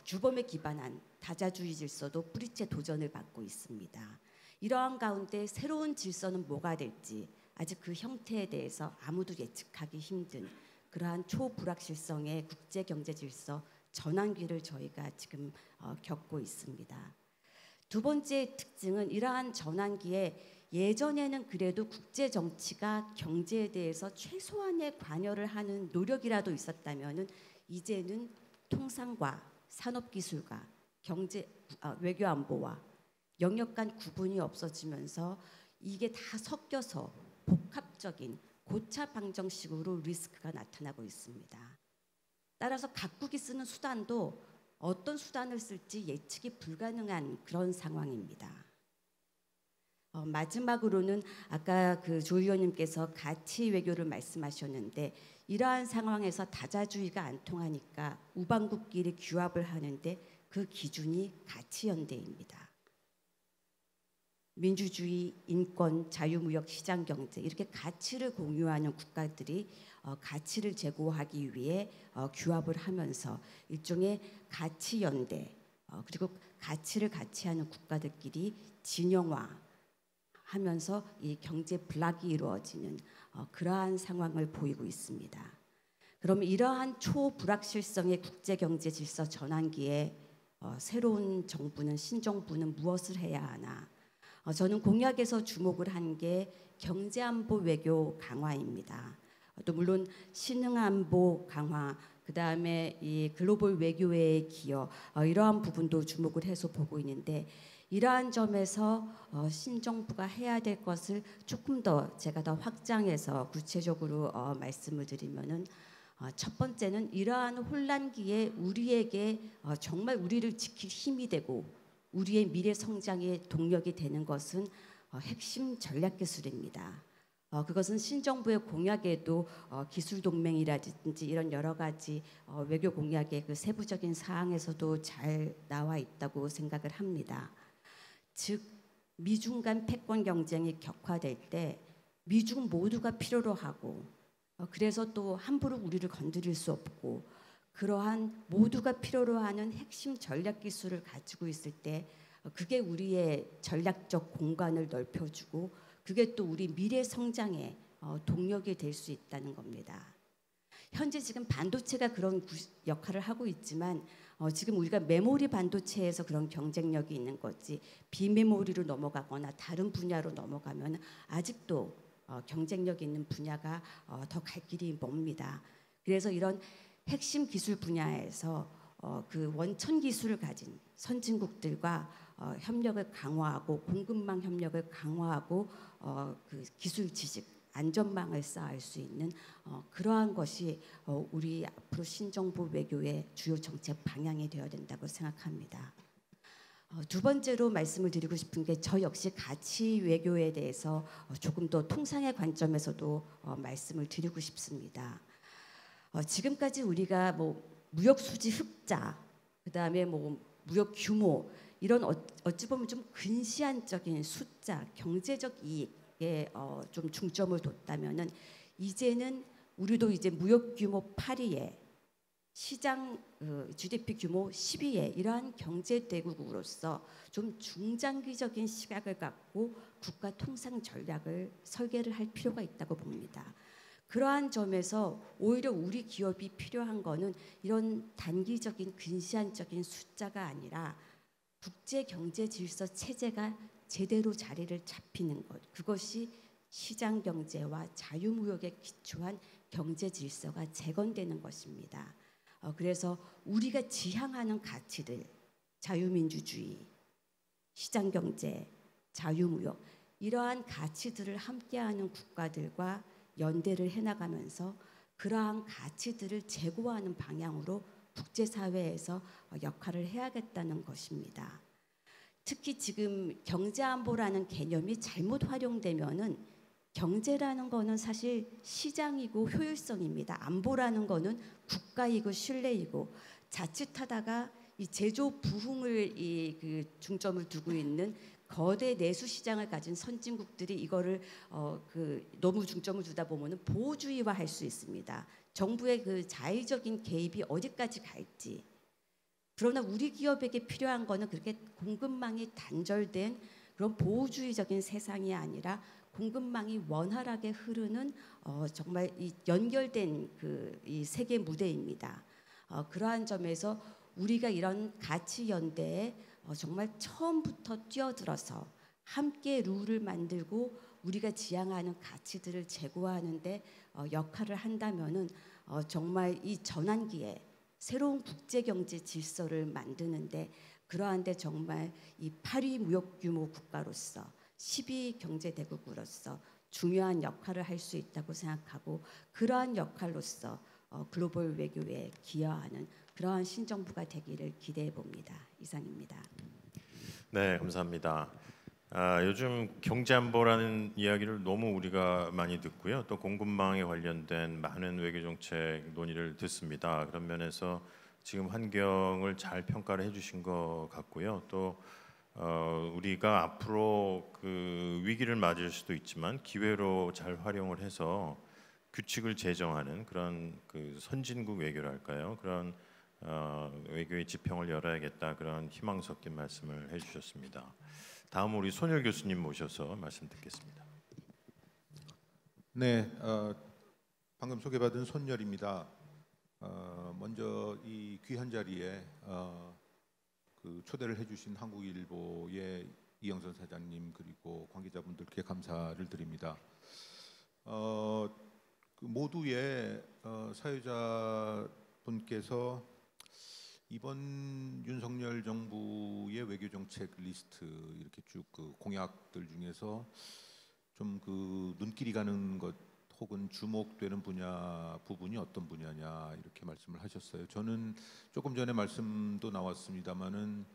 규범에 기반한 다자주의 질서도 뿌리째 도전을 받고 있습니다. 이러한 가운데 새로운 질서는 뭐가 될지 아직 그 형태에 대해서 아무도 예측하기 힘든 그러한 초불확실성의 국제 경제 질서 전환기를 저희가 지금 겪고 있습니다. 두 번째 특징은 이러한 전환기에 예전에는 그래도 국제 정치가 경제에 대해서 최소한의 관여를 하는 노력이라도 있었다면은 이제는 통상과 산업기술과 외교 안보와 영역 간 구분이 없어지면서 이게 다 섞여서 복합적인 고차 방정식으로 리스크가 나타나고 있습니다. 따라서 각국이 쓰는 수단도 어떤 수단을 쓸지 예측이 불가능한 그런 상황입니다. 마지막으로는 아까 그 조 의원님께서 가치 외교를 말씀하셨는데, 이러한 상황에서 다자주의가 안 통하니까 우방국끼리 규합을 하는데 그 기준이 가치연대입니다. 민주주의, 인권, 자유무역, 시장경제 이렇게 가치를 공유하는 국가들이 가치를 제고하기 위해 규합을 하면서 일종의 가치연대, 그리고 가치를 같이 하는 국가들끼리 진영화 하면서 이 경제 블락이 이루어지는 그러한 상황을 보이고 있습니다. 그럼 이러한 초불확실성의 국제경제 질서 전환기에 새로운 정부는, 신정부는 무엇을 해야 하나? 저는 공약에서 주목을 한 게 경제안보 외교 강화입니다. 또 물론 신흥안보 강화, 그다음에 이 글로벌 외교의 기여 이러한 부분도 주목을 해서 보고 있는데 이러한 점에서 신정부가 해야 될 것을 조금 더 제가 더 확장해서 구체적으로 말씀을 드리면은 첫 번째는 이러한 혼란기에 우리에게 정말 우리를 지킬 힘이 되고 우리의 미래 성장의 동력이 되는 것은 핵심 전략 기술입니다. 그것은 신정부의 공약에도 기술 동맹이라든지 이런 여러 가지 외교 공약의 그 세부적인 사항에서도 잘 나와 있다고 생각을 합니다. 즉 미중 간 패권 경쟁이 격화될 때 미중 모두가 필요로 하고 그래서 또 함부로 우리를 건드릴 수 없고 그러한 모두가 필요로 하는 핵심 전략 기술을 가지고 있을 때 그게 우리의 전략적 공간을 넓혀주고 그게 또 우리 미래 성장의 동력이 될 수 있다는 겁니다. 현재 지금 반도체가 그런 역할을 하고 있지만 지금 우리가 메모리 반도체에서 그런 경쟁력이 있는 거지 비메모리로 넘어가거나 다른 분야로 넘어가면 아직도 경쟁력 있는 분야가 더 갈 길이 멉니다. 그래서 이런 핵심 기술 분야에서 그 원천 기술을 가진 선진국들과 협력을 강화하고 공급망 협력을 강화하고 그 기술 지식 안전망을 쌓을 수 있는 그러한 것이 우리 앞으로 신정부 외교의 주요 정책 방향이 되어야 된다고 생각합니다. 두 번째로 말씀을 드리고 싶은 게 저 역시 가치 외교에 대해서 조금 더 통상의 관점에서도 말씀을 드리고 싶습니다. 지금까지 우리가 뭐 무역 수지 흑자, 그다음에 뭐 무역 규모 이런 어찌 보면 좀 근시안적인 숫자, 경제적 이익에 좀 중점을 뒀다면은 이제는 우리도 이제 무역 규모 8위에 시장 GDP 규모 10위에 이러한 경제 대국으로서 좀 중장기적인 시각을 갖고 국가 통상 전략을 설계를 할 필요가 있다고 봅니다. 그러한 점에서 오히려 우리 기업이 필요한 거는 이런 단기적인 근시안적인 숫자가 아니라 국제 경제 질서 체제가 제대로 자리를 잡히는 것, 그것이 시장 경제와 자유무역에 기초한 경제 질서가 재건되는 것입니다. 그래서 우리가 지향하는 가치들, 자유민주주의, 시장 경제, 자유무역 이러한 가치들을 함께하는 국가들과 연대를 해나가면서 그러한 가치들을 제고하는 방향으로 국제사회에서 역할을 해야겠다는 것입니다. 특히 지금 경제안보라는 개념이 잘못 활용되면은 경제라는 거는 사실 시장이고 효율성입니다. 안보라는 거는 국가이고 신뢰이고 자칫하다가 이 제조 부흥을 그 중점을 두고 있는 거대 내수 시장을 가진 선진국들이 이거를 너무 중점을 두다 보면은 보호주의화 할 수 있습니다. 정부의 그 자의적인 개입이 어디까지 갈지. 그러나 우리 기업에게 필요한 거는 그렇게 공급망이 단절된 그런 보호주의적인 세상이 아니라 공급망이 원활하게 흐르는 정말 이 연결된 이 세계 무대입니다. 그러한 점에서 우리가 이런 가치 연대에 정말 처음부터 뛰어들어서 함께 룰을 만들고 우리가 지향하는 가치들을 제고하는데 역할을 한다면은 정말 이 전환기에 새로운 국제 경제 질서를 만드는데 그러한데 정말 이 8위 무역 규모 국가로서 10위 경제 대국으로서 중요한 역할을 할 수 있다고 생각하고 그러한 역할로서 글로벌 외교에 기여하는 그러한 신정부가 되기를 기대해 봅니다. 이상입니다. 네, 감사합니다. 요즘 경제안보라는 이야기를 너무 우리가 많이 듣고요. 또 공급망에 관련된 많은 외교정책 논의를 듣습니다. 그런 면에서 지금 환경을 잘 평가를 해주신 것 같고요. 또 우리가 앞으로 그 위기를 맞을 수도 있지만 기회로 잘 활용을 해서 규칙을 제정하는 그런 그 선진국 외교랄까요? 그런 외교의 지평을 열어야겠다 그런 희망 섞인 말씀을 해주셨습니다. 다음 우리 손열 교수님 모셔서 말씀 듣겠습니다. 네, 방금 소개받은 손열입니다. 먼저 이 귀한 자리에 그 초대를 해주신 한국일보의 이영선 사장님 그리고 관계자분들께 감사를 드립니다. 그 모두의 사회자 분께서 이번 윤석열 정부의 외교 정책 리스트 이렇게 쭉 그 공약들 중에서 좀 그 눈길이 가는 것 혹은 주목되는 부분이 어떤 분야냐 이렇게 말씀을 하셨어요. 저는 조금 전에 말씀도 나왔습니다마는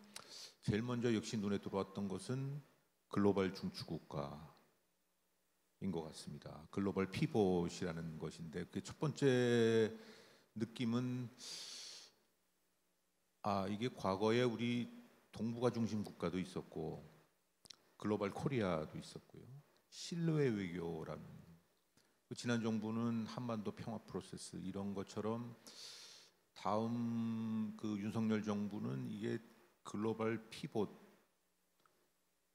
제일 먼저 역시 눈에 들어왔던 것은 글로벌 중추국가인 것 같습니다. 글로벌 피봇이라는 것인데 그 첫 번째 느낌은 이게 과거에 우리 동북아 중심 국가도 있었고 글로벌 코리아도 있었고요. 실외 외교라는 지난 정부는 한반도 평화 프로세스 이런 것처럼 다음 그 윤석열 정부는 이게 글로벌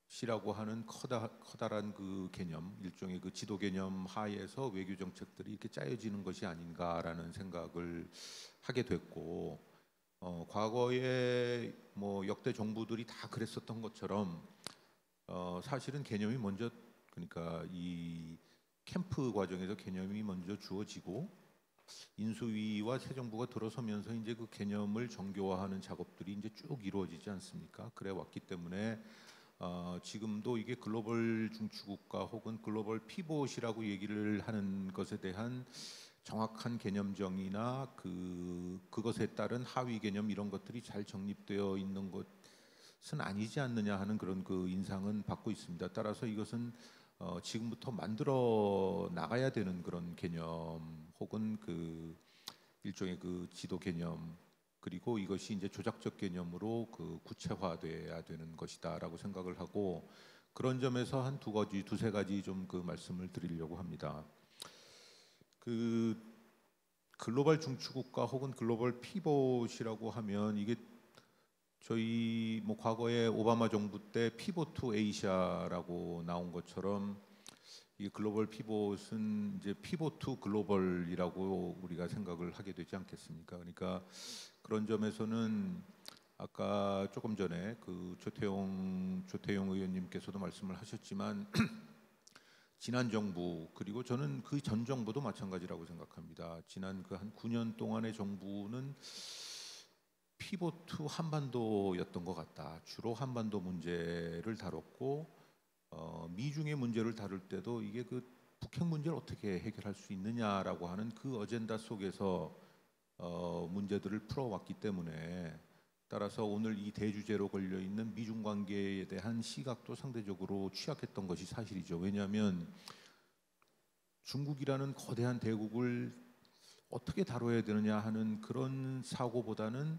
피봇이라고 하는 커다란 그 개념, 일종의 그 지도 개념 하에서 외교 정책들이 이렇게 짜여지는 것이 아닌가라는 생각을 하게 됐고, 과거에 뭐 역대 정부들이 다 그랬었던 것처럼 사실은 개념이 먼저, 그러니까 이 캠프 과정에서 개념이 먼저 주어지고 인수위와 새 정부가 들어서면서 이제 그 개념을 정교화하는 작업들이 이제 쭉 이루어지지 않습니까? 그래 왔기 때문에 지금도 이게 글로벌 중추국가 혹은 글로벌 피봇이라고 얘기를 하는 것에 대한 정확한 개념정의나 그것에 따른 하위 개념 이런 것들이 잘 정립되어 있는 것은 아니지 않느냐 하는 그런 그 인상은 받고 있습니다. 따라서 이것은 지금부터 만들어 나가야 되는 그런 개념 혹은 그 일종의 그 지도 개념, 그리고 이것이 이제 조작적 개념으로 그 구체화돼야 되는 것이다라고 생각을 하고, 그런 점에서 한 두세 가지 좀 그 말씀을 드리려고 합니다. 그 글로벌 중추국가 혹은 글로벌 피봇이라고 하면 이게 저희 뭐 과거에 오바마 정부 때 피봇 투 에이시아라고 나온 것처럼 이 글로벌 피봇은 이제 피봇 투 글로벌이라고 우리가 생각을 하게 되지 않겠습니까? 그러니까 그런 점에서는 아까 조금 전에 그 조태용 의원님께서도 말씀을 하셨지만 지난 정부, 그리고 저는 그 전 정부도 마찬가지라고 생각합니다. 지난 그 한 9년 동안의 정부는 피봇 투 한반도였던 것 같다. 주로 한반도 문제를 다뤘고 미중의 문제를 다룰 때도 이게 그 북핵 문제를 어떻게 해결할 수 있느냐라고 하는 그 어젠다 속에서 문제들을 풀어왔기 때문에, 따라서 오늘 이 대주제로 걸려 있는 미중 관계에 대한 시각도 상대적으로 취약했던 것이 사실이죠. 왜냐하면 중국이라는 거대한 대국을 어떻게 다뤄야 되느냐 하는 그런 사고보다는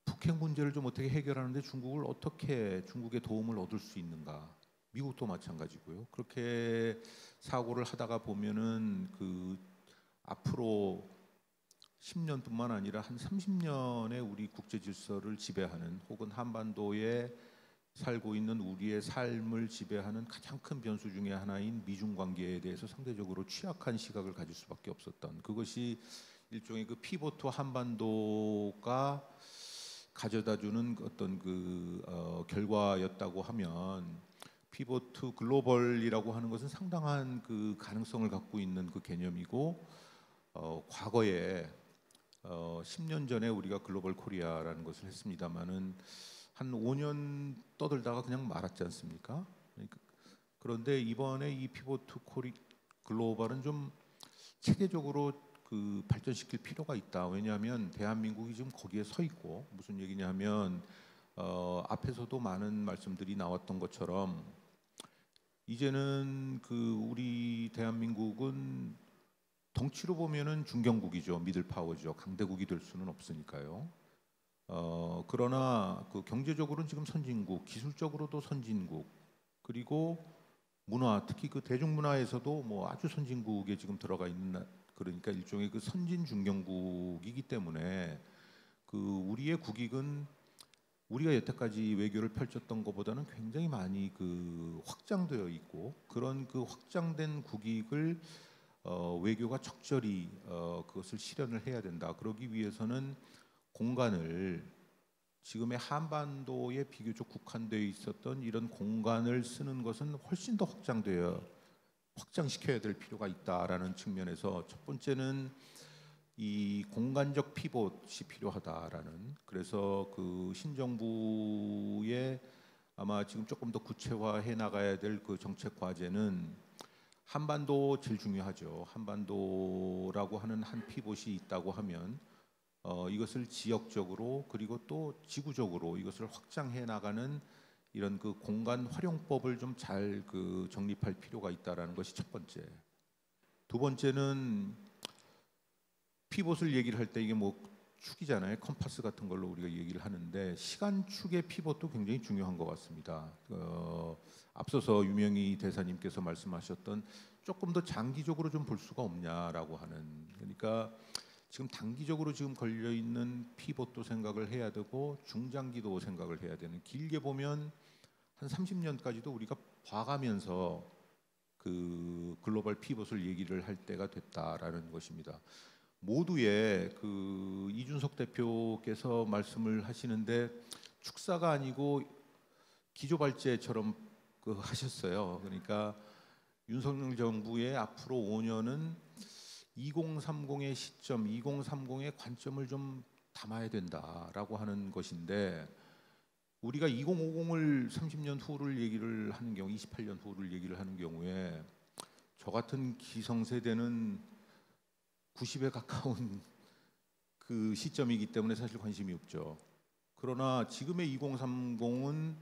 북핵 문제를 좀 어떻게 해결하는데 중국의 도움을 얻을 수 있는가. 미국도 마찬가지고요. 그렇게 사고를 하다가 보면은 그 앞으로 10년뿐만 아니라 한 30년의 우리 국제 질서를 지배하는 혹은 한반도에 살고 있는 우리의 삶을 지배하는 가장 큰 변수 중에 하나인 미중 관계에 대해서 상대적으로 취약한 시각을 가질 수밖에 없었던, 그것이 일종의 그 피봇 투 한반도가 가져다주는 어떤 그 결과였다고 하면, 피봇 투 글로벌이라고 하는 것은 상당한 그 가능성을 갖고 있는 그 개념이고, 과거에 10년 전에 우리가 글로벌 코리아라는 것을 했습니다마는 한 5년 떠들다가 그냥 말았지 않습니까? 그런데 이번에 이 피봇 투 글로벌은 좀 체계적으로 그 발전시킬 필요가 있다. 왜냐하면 대한민국이 지금 거기에 서 있고, 무슨 얘기냐면 앞에서도 많은 말씀들이 나왔던 것처럼 이제는 그 우리 대한민국은 덩치로 보면은 중견국이죠. 미들파워죠. 강대국이 될 수는 없으니까요. 그러나 그 경제적으로는 지금 선진국, 기술적으로도 선진국, 그리고 문화, 특히 그 대중문화에서도 뭐 아주 선진국에 지금 들어가 있는, 그러니까 일종의 그 선진 중견국이기 때문에 그 우리의 국익은 우리가 여태까지 외교를 펼쳤던 것보다는 굉장히 많이 그 확장되어 있고, 그런 그 확장된 국익을 외교가 적절히 그것을 실현을 해야 된다. 그러기 위해서는 공간을, 지금의 한반도에 비교적 국한되어 있었던 이런 공간을 쓰는 것은 훨씬 더 확장시켜야 될 필요가 있다라는 측면에서, 첫 번째는 이 공간적 피봇이 필요하다라는, 그래서 그 신정부의 아마 지금 조금 더 구체화해 나가야 될 그 정책 과제는 한반도 제일 중요하죠. 한반도라고 하는 한 피봇이 있다고 하면 이것을 지역적으로 그리고 또 지구적으로 이것을 확장해 나가는 이런 그 공간 활용법을 좀 잘 그 정립할 필요가 있다라는 것이 첫 번째. 두 번째는 피봇을 얘기를 할 때 이게 뭐 축이잖아요. 컴파스 같은 걸로 우리가 얘기를 하는데 시간축의 피봇도 굉장히 중요한 것 같습니다. 앞서서 유명희 대사님께서 말씀하셨던 조금 더 장기적으로 좀 볼 수가 없냐라고 하는, 그러니까 지금 단기적으로 지금 걸려 있는 피봇도 생각을 해야 되고 중장기도 생각을 해야 되는, 길게 보면 한 30년까지도 우리가 봐가면서 그 글로벌 피봇을 얘기를 할 때가 됐다라는 것입니다. 모두의 그 이준석 대표께서 말씀을 하시는데 축사가 아니고 기조발제처럼 그 하셨어요. 그러니까 윤석열 정부의 앞으로 5년은 2030의 시점, 2030의 관점을 좀 담아야 된다라고 하는 것인데, 우리가 2050을 30년 후를 얘기를 하는 경우, 28년 후를 얘기를 하는 경우에 저 같은 기성세대는 90에 가까운 그 시점이기 때문에 사실 관심이 없죠. 그러나 지금의 2030은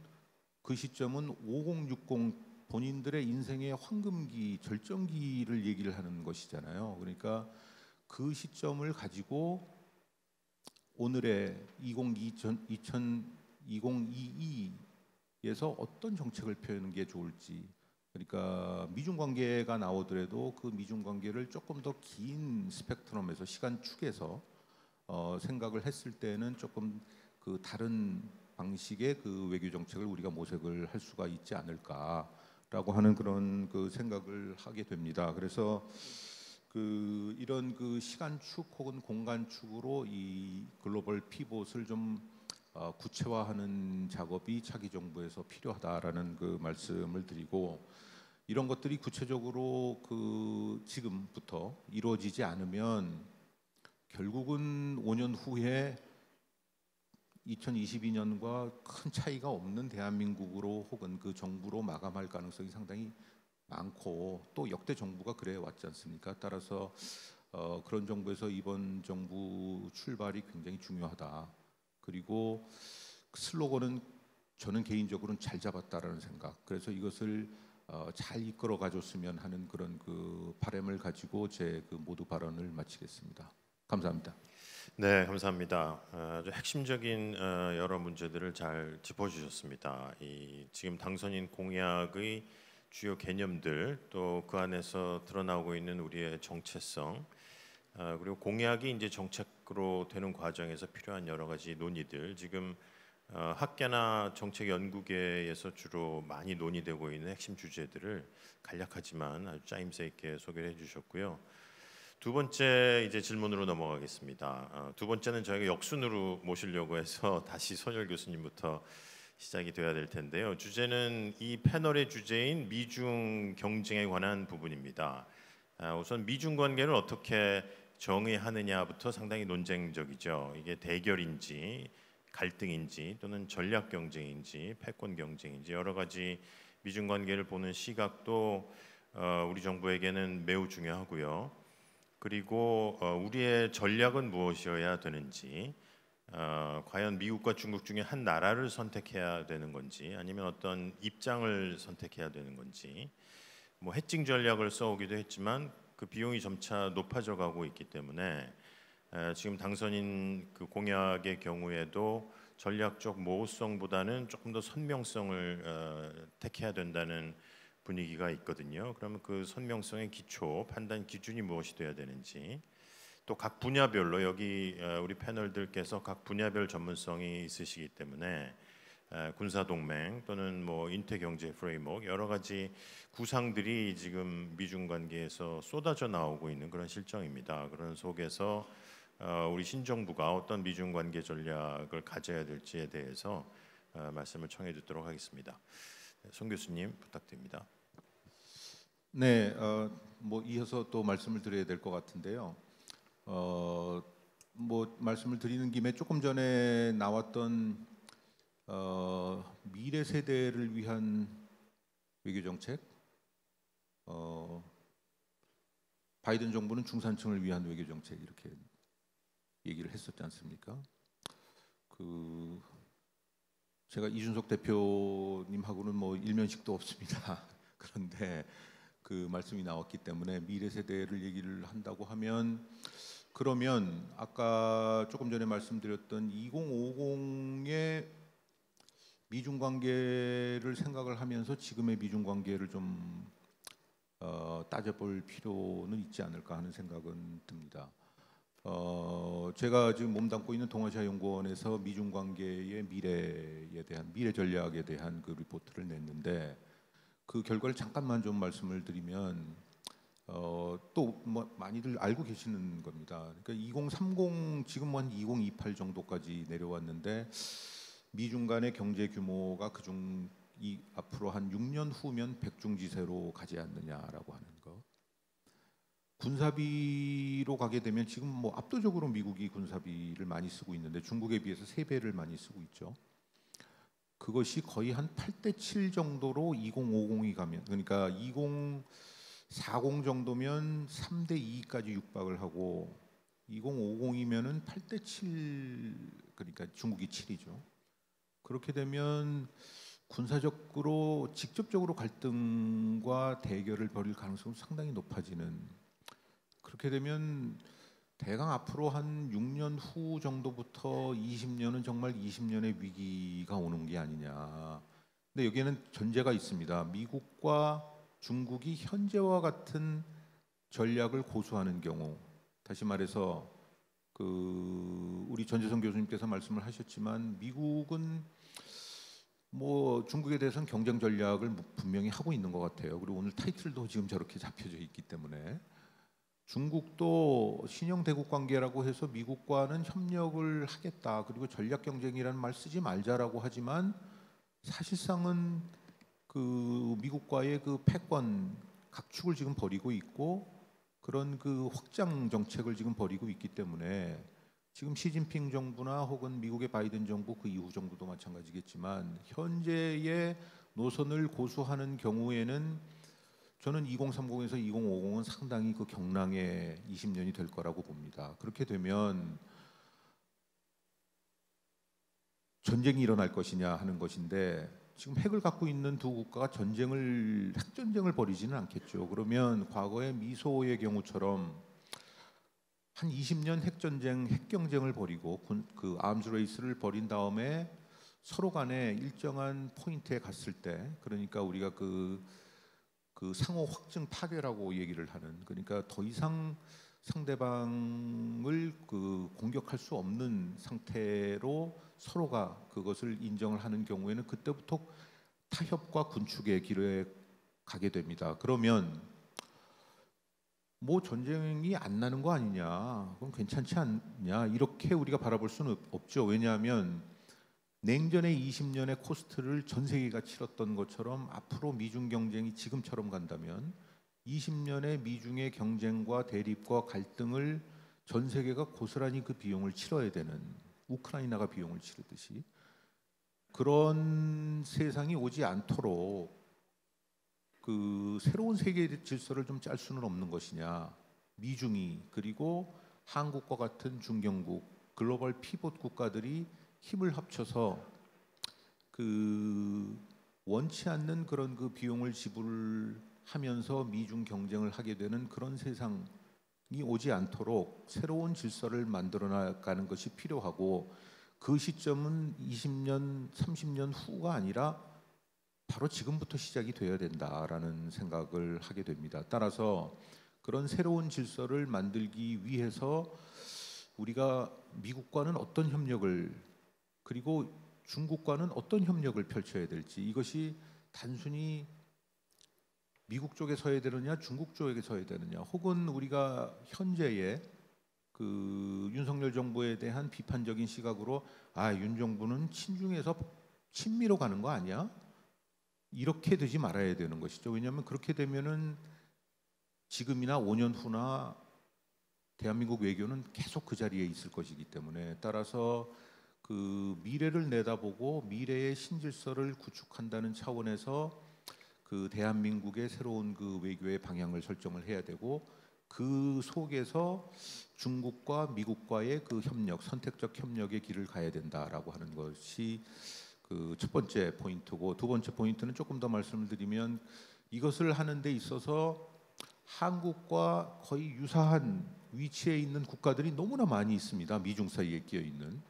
그 시점은 5060 본인들의 인생의 황금기, 절정기를 얘기를 하는 것이잖아요. 그러니까 그 시점을 가지고 오늘의 2022에서 어떤 정책을 펴는 게 좋을지, 그러니까 미중 관계가 나오더라도 그 미중 관계를 조금 더 긴 스펙트럼에서, 시간축에서 생각을 했을 때는 조금 그 다른 방식의 그 외교 정책을 우리가 모색을 할 수가 있지 않을까라고 하는 그런 그 생각을 하게 됩니다. 그래서 그 이런 그 시간축 혹은 공간축으로 이 글로벌 피봇을 좀 구체화하는 작업이 차기 정부에서 필요하다라는 그 말씀을 드리고, 이런 것들이 구체적으로 그 지금부터 이루어지지 않으면 결국은 5년 후에 2022년과 큰 차이가 없는 대한민국으로 혹은 그 정부로 마감할 가능성이 상당히 많고, 또 역대 정부가 그래 왔지 않습니까? 따라서 그런 정부에서 이번 정부 출발이 굉장히 중요하다. 그리고 그 슬로건은 저는 개인적으로는 잘 잡았다라는 생각. 그래서 이것을 잘 이끌어 가줬으면 하는 그런 그 바람을 가지고 제 그 모두 발언을 마치겠습니다. 감사합니다. 네, 감사합니다. 아주 핵심적인 여러 문제들을 잘 짚어주셨습니다. 지금 당선인 공약의 주요 개념들, 또 그 안에서 드러나고 있는 우리의 정체성, 그리고 공약이 이제 정책으로 되는 과정에서 필요한 여러 가지 논의들, 지금 학계나 정책연구계에서 주로 많이 논의되고 있는 핵심 주제들을 간략하지만 아주 짜임새 있게 소개를 해주셨고요. 두 번째 이제 질문으로 넘어가겠습니다. 두 번째는 저희가 역순으로 모시려고 해서 다시 손열 교수님부터 시작이 돼야 될 텐데요. 주제는 이 패널의 주제인 미중 경쟁에 관한 부분입니다. 우선 미중 관계를 어떻게 정의하느냐부터 상당히 논쟁적이죠. 이게 대결인지 갈등인지 또는 전략 경쟁인지 패권 경쟁인지 여러 가지 미중 관계를 보는 시각도 우리 정부에게는 매우 중요하고요. 그리고 우리의 전략은 무엇이어야 되는지, 과연 미국과 중국 중에 한 나라를 선택해야 되는 건지 아니면 어떤 입장을 선택해야 되는 건지, 뭐 해칭 전략을 써오기도 했지만 그 비용이 점차 높아져 가고 있기 때문에 지금 당선인 그 공약의 경우에도 전략적 모호성보다는 조금 더 선명성을 택해야 된다는 분위기가 있거든요. 그러면 그 선명성의 기초, 판단 기준이 무엇이 돼야 되는지, 또 각 분야별로 여기 우리 패널들께서 각 분야별 전문성이 있으시기 때문에 군사동맹 또는 뭐 인태경제 프레임워크 여러 가지 구상들이 지금 미중 관계에서 쏟아져 나오고 있는 그런 실정입니다. 그런 속에서 우리 신정부가 어떤 미중 관계 전략을 가져야 될지에 대해서 말씀을 청해 듣도록 하겠습니다. 송 교수님 부탁드립니다. 네, 뭐 이어서 또 말씀을 드려야 될 것 같은데요. 뭐 말씀을 드리는 김에 조금 전에 나왔던 미래 세대를 위한 외교 정책, 바이든 정부는 중산층을 위한 외교 정책 이렇게 얘기를 했었지 않습니까? 제가 이준석 대표님하고는 뭐 일면식도 없습니다. 그런데 그 말씀이 나왔기 때문에 미래 세대를 얘기를 한다고 하면, 그러면 아까 조금 전에 말씀드렸던 2050의 미중 관계를 생각을 하면서 지금의 미중 관계를 좀 따져볼 필요는 있지 않을까 하는 생각은 듭니다. 제가 지금 몸담고 있는 동아시아연구원에서 미중 관계의 미래에 대한 미래 전략에 대한 그 리포트를 냈는데, 그 결과를 잠깐만 좀 말씀을 드리면 또 뭐 많이들 알고 계시는 겁니다. 그러니까 2030 지금 한 2028 정도까지 내려왔는데 미중 간의 경제 규모가 그중 앞으로 한 6년 후면 백중지세로 가지 않느냐라고 하는 거. 군사비로 가게 되면 지금 뭐 압도적으로 미국이 군사비를 많이 쓰고 있는데 중국에 비해서 3배를 많이 쓰고 있죠. 그것이 거의 한 8대7 정도로 2050이 가면, 그러니까 2040 정도면 3대2까지 육박을 하고 2050이면은 8대7, 그러니까 중국이 7이죠. 그렇게 되면 군사적으로 직접적으로 갈등과 대결을 벌일 가능성은 상당히 높아지는, 그렇게 되면 대강 앞으로 한 6년 후 정도부터 20년은 정말 20년의 위기가 오는 게 아니냐. 근데 여기에는 전제가 있습니다. 미국과 중국이 현재와 같은 전략을 고수하는 경우, 다시 말해서 우리 전재성 교수님께서 말씀을 하셨지만 미국은 뭐 중국에 대해서는 경쟁 전략을 분명히 하고 있는 것 같아요. 그리고 오늘 타이틀도 지금 저렇게 잡혀져 있기 때문에 중국도 신형 대국 관계라고 해서 미국과는 협력을 하겠다, 그리고 전략 경쟁이라는 말 쓰지 말자라고 하지만 사실상은 그 미국과의 그 패권 각축을 지금 벌이고 있고 그런 그 확장 정책을 지금 벌이고 있기 때문에 지금 시진핑 정부나 혹은 미국의 바이든 정부, 그 이후 정부도 마찬가지겠지만 현재의 노선을 고수하는 경우에는 저는 2030에서 2050은 상당히 그 경랑의 20년이 될 거라고 봅니다. 그렇게 되면 전쟁이 일어날 것이냐 하는 것인데, 지금 핵을 갖고 있는 두 국가가 핵전쟁을 벌이지는 않겠죠. 그러면 과거의 미소의 경우처럼 한 20년 핵경쟁을 벌이고 그 아임스 레이스를 벌인 다음에 서로 간에 일정한 포인트에 갔을 때, 그러니까 우리가 그 상호 확증 파괴라고 얘기를 하는, 그러니까 더 이상 상대방을 공격할 수 없는 상태로 서로가 그것을 인정을 하는 경우에는 그때부터 타협과 군축의 길에 가게 됩니다. 그러면 뭐 전쟁이 안 나는 거 아니냐, 그럼 괜찮지 않냐, 이렇게 우리가 바라볼 수는 없죠. 왜냐하면 냉전의 20년의 코스트를 전 세계가 치렀던 것처럼 앞으로 미중 경쟁이 지금처럼 간다면 20년의 미중의 경쟁과 대립과 갈등을 전 세계가 고스란히 그 비용을 치러야 되는, 우크라이나가 비용을 치르듯이 그런 세상이 오지 않도록 그 새로운 세계 질서를 좀 짤 수는 없는 것이냐. 미중이, 그리고 한국과 같은 중견국, 글로벌 피봇 국가들이 힘을 합쳐서 원치 않는 그런 그 비용을 지불하면서 미중 경쟁을 하게 되는 그런 세상이 오지 않도록 새로운 질서를 만들어 나가는 것이 필요하고, 그 시점은 20년, 30년 후가 아니라 바로 지금부터 시작이 되어야 된다라는 생각을 하게 됩니다. 따라서 그런 새로운 질서를 만들기 위해서 우리가 미국과는 어떤 협력을, 그리고 중국과는 어떤 협력을 펼쳐야 될지, 이것이 단순히 미국 쪽에 서야 되느냐 중국 쪽에 서야 되느냐, 혹은 우리가 현재의 그 윤석열 정부에 대한 비판적인 시각으로 윤 정부는 친중에서 친미로 가는 거 아니야? 이렇게 되지 말아야 되는 것이죠. 왜냐하면 그렇게 되면은 지금이나 5년 후나 대한민국 외교는 계속 그 자리에 있을 것이기 때문에 따라서 그 미래를 내다보고 미래의 신질서를 구축한다는 차원에서 그 대한민국의 새로운 그 외교의 방향을 설정을 해야 되고 그 속에서 중국과 미국과의 그 협력, 선택적 협력의 길을 가야 된다라고 하는 것이 그 첫 번째 포인트고, 두 번째 포인트는 조금 더 말씀을 드리면 이것을 하는 데 있어서 한국과 거의 유사한 위치에 있는 국가들이 너무나 많이 있습니다. 미중 사이에 끼어 있는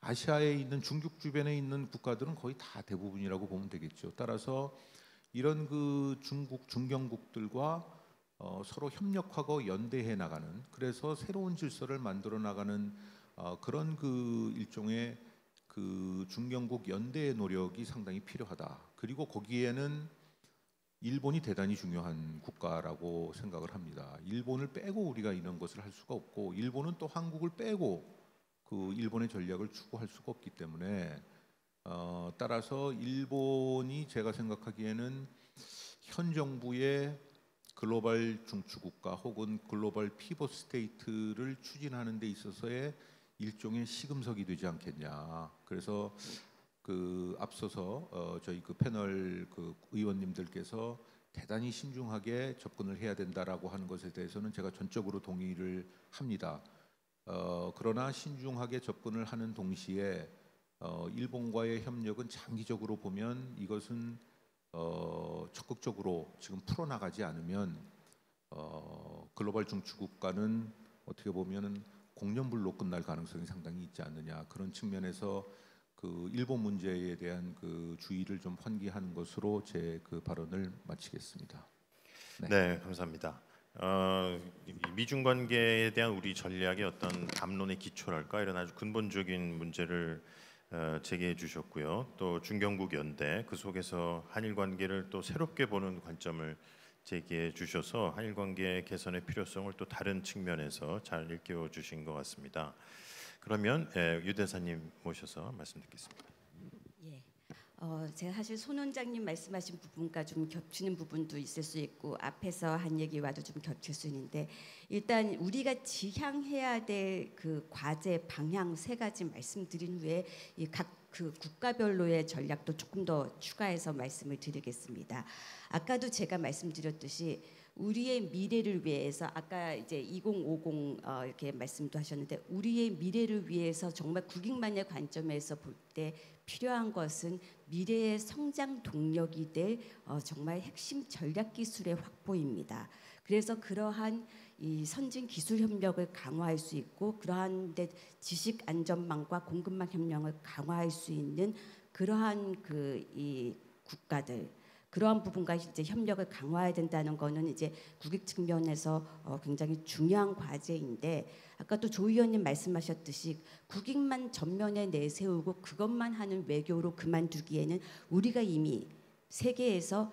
아시아에 있는 중국 주변에 있는 국가들은 거의 다 대부분이라고 보면 되겠죠. 따라서 이런 그 중국 중견국들과 서로 협력하고 연대해 나가는, 그래서 새로운 질서를 만들어 나가는 그런 그 일종의 그 중견국 연대의 노력이 상당히 필요하다. 그리고 거기에는 일본이 대단히 중요한 국가라고 생각을 합니다. 일본을 빼고 우리가 이런 것을 할 수가 없고, 일본은 또 한국을 빼고 그 일본의 전략을 추구할 수가 없기 때문에 따라서 일본이 제가 생각하기에는 현 정부의 글로벌 중추국가 혹은 글로벌 피벗 스테이트를 추진하는 데 있어서의 일종의 시금석이 되지 않겠냐. 그래서 그 앞서서 저희 그 패널 그 의원님들께서 대단히 신중하게 접근을 해야 된다라고 하는 것에 대해서는 제가 전적으로 동의를 합니다. 그러나 신중하게 접근을 하는 동시에 일본과의 협력은 장기적으로 보면 이것은 적극적으로 지금 풀어나가지 않으면 글로벌 중추국가는 어떻게 보면은 공연불로 끝날 가능성이 상당히 있지 않느냐. 그런 측면에서 그 일본 문제에 대한 그 주의를 좀 환기하는 것으로 제 그 발언을 마치겠습니다. 네, 감사합니다. 미중 관계에 대한 우리 전략의 어떤 담론의 기초랄까 이런 아주 근본적인 문제를 제기해 주셨고요. 또 중견국 연대 그 속에서 한일 관계를 또 새롭게 보는 관점을 제기해 주셔서 한일 관계 개선의 필요성을 또 다른 측면에서 잘 일깨워 주신 것 같습니다. 그러면 유 대사님 모셔서 말씀 듣겠습니다. 예. 제가 사실 손 원장님 말씀하신 부분과 좀 겹치는 부분도 있을 수 있고 앞에서 한 얘기와도 좀 겹칠 수 있는데, 일단 우리가 지향해야 될 그 과제 방향 세 가지 말씀드린 후에 각 그 국가별로의 전략도 조금 더 추가해서 말씀을 드리겠습니다. 아까도 제가 말씀드렸듯이 우리의 미래를 위해서 아까 이제 2050 이렇게 말씀도 하셨는데, 우리의 미래를 위해서 정말 국익만의 관점에서 볼 때 필요한 것은 미래의 성장 동력이 될 정말 핵심 전략 기술의 확보입니다. 그래서 그러한 이 선진 기술 협력을 강화할 수 있고, 그러한 데 지식 안전망과 공급망 협력을 강화할 수 있는 그러한 그 이 국가들, 그러한 부분과 이제 협력을 강화해야 된다는 거는 이제 국익 측면에서 굉장히 중요한 과제인데, 아까 또 조 의원님 말씀하셨듯이 국익만 전면에 내세우고 그것만 하는 외교로 그만두기에는 우리가 이미 세계에서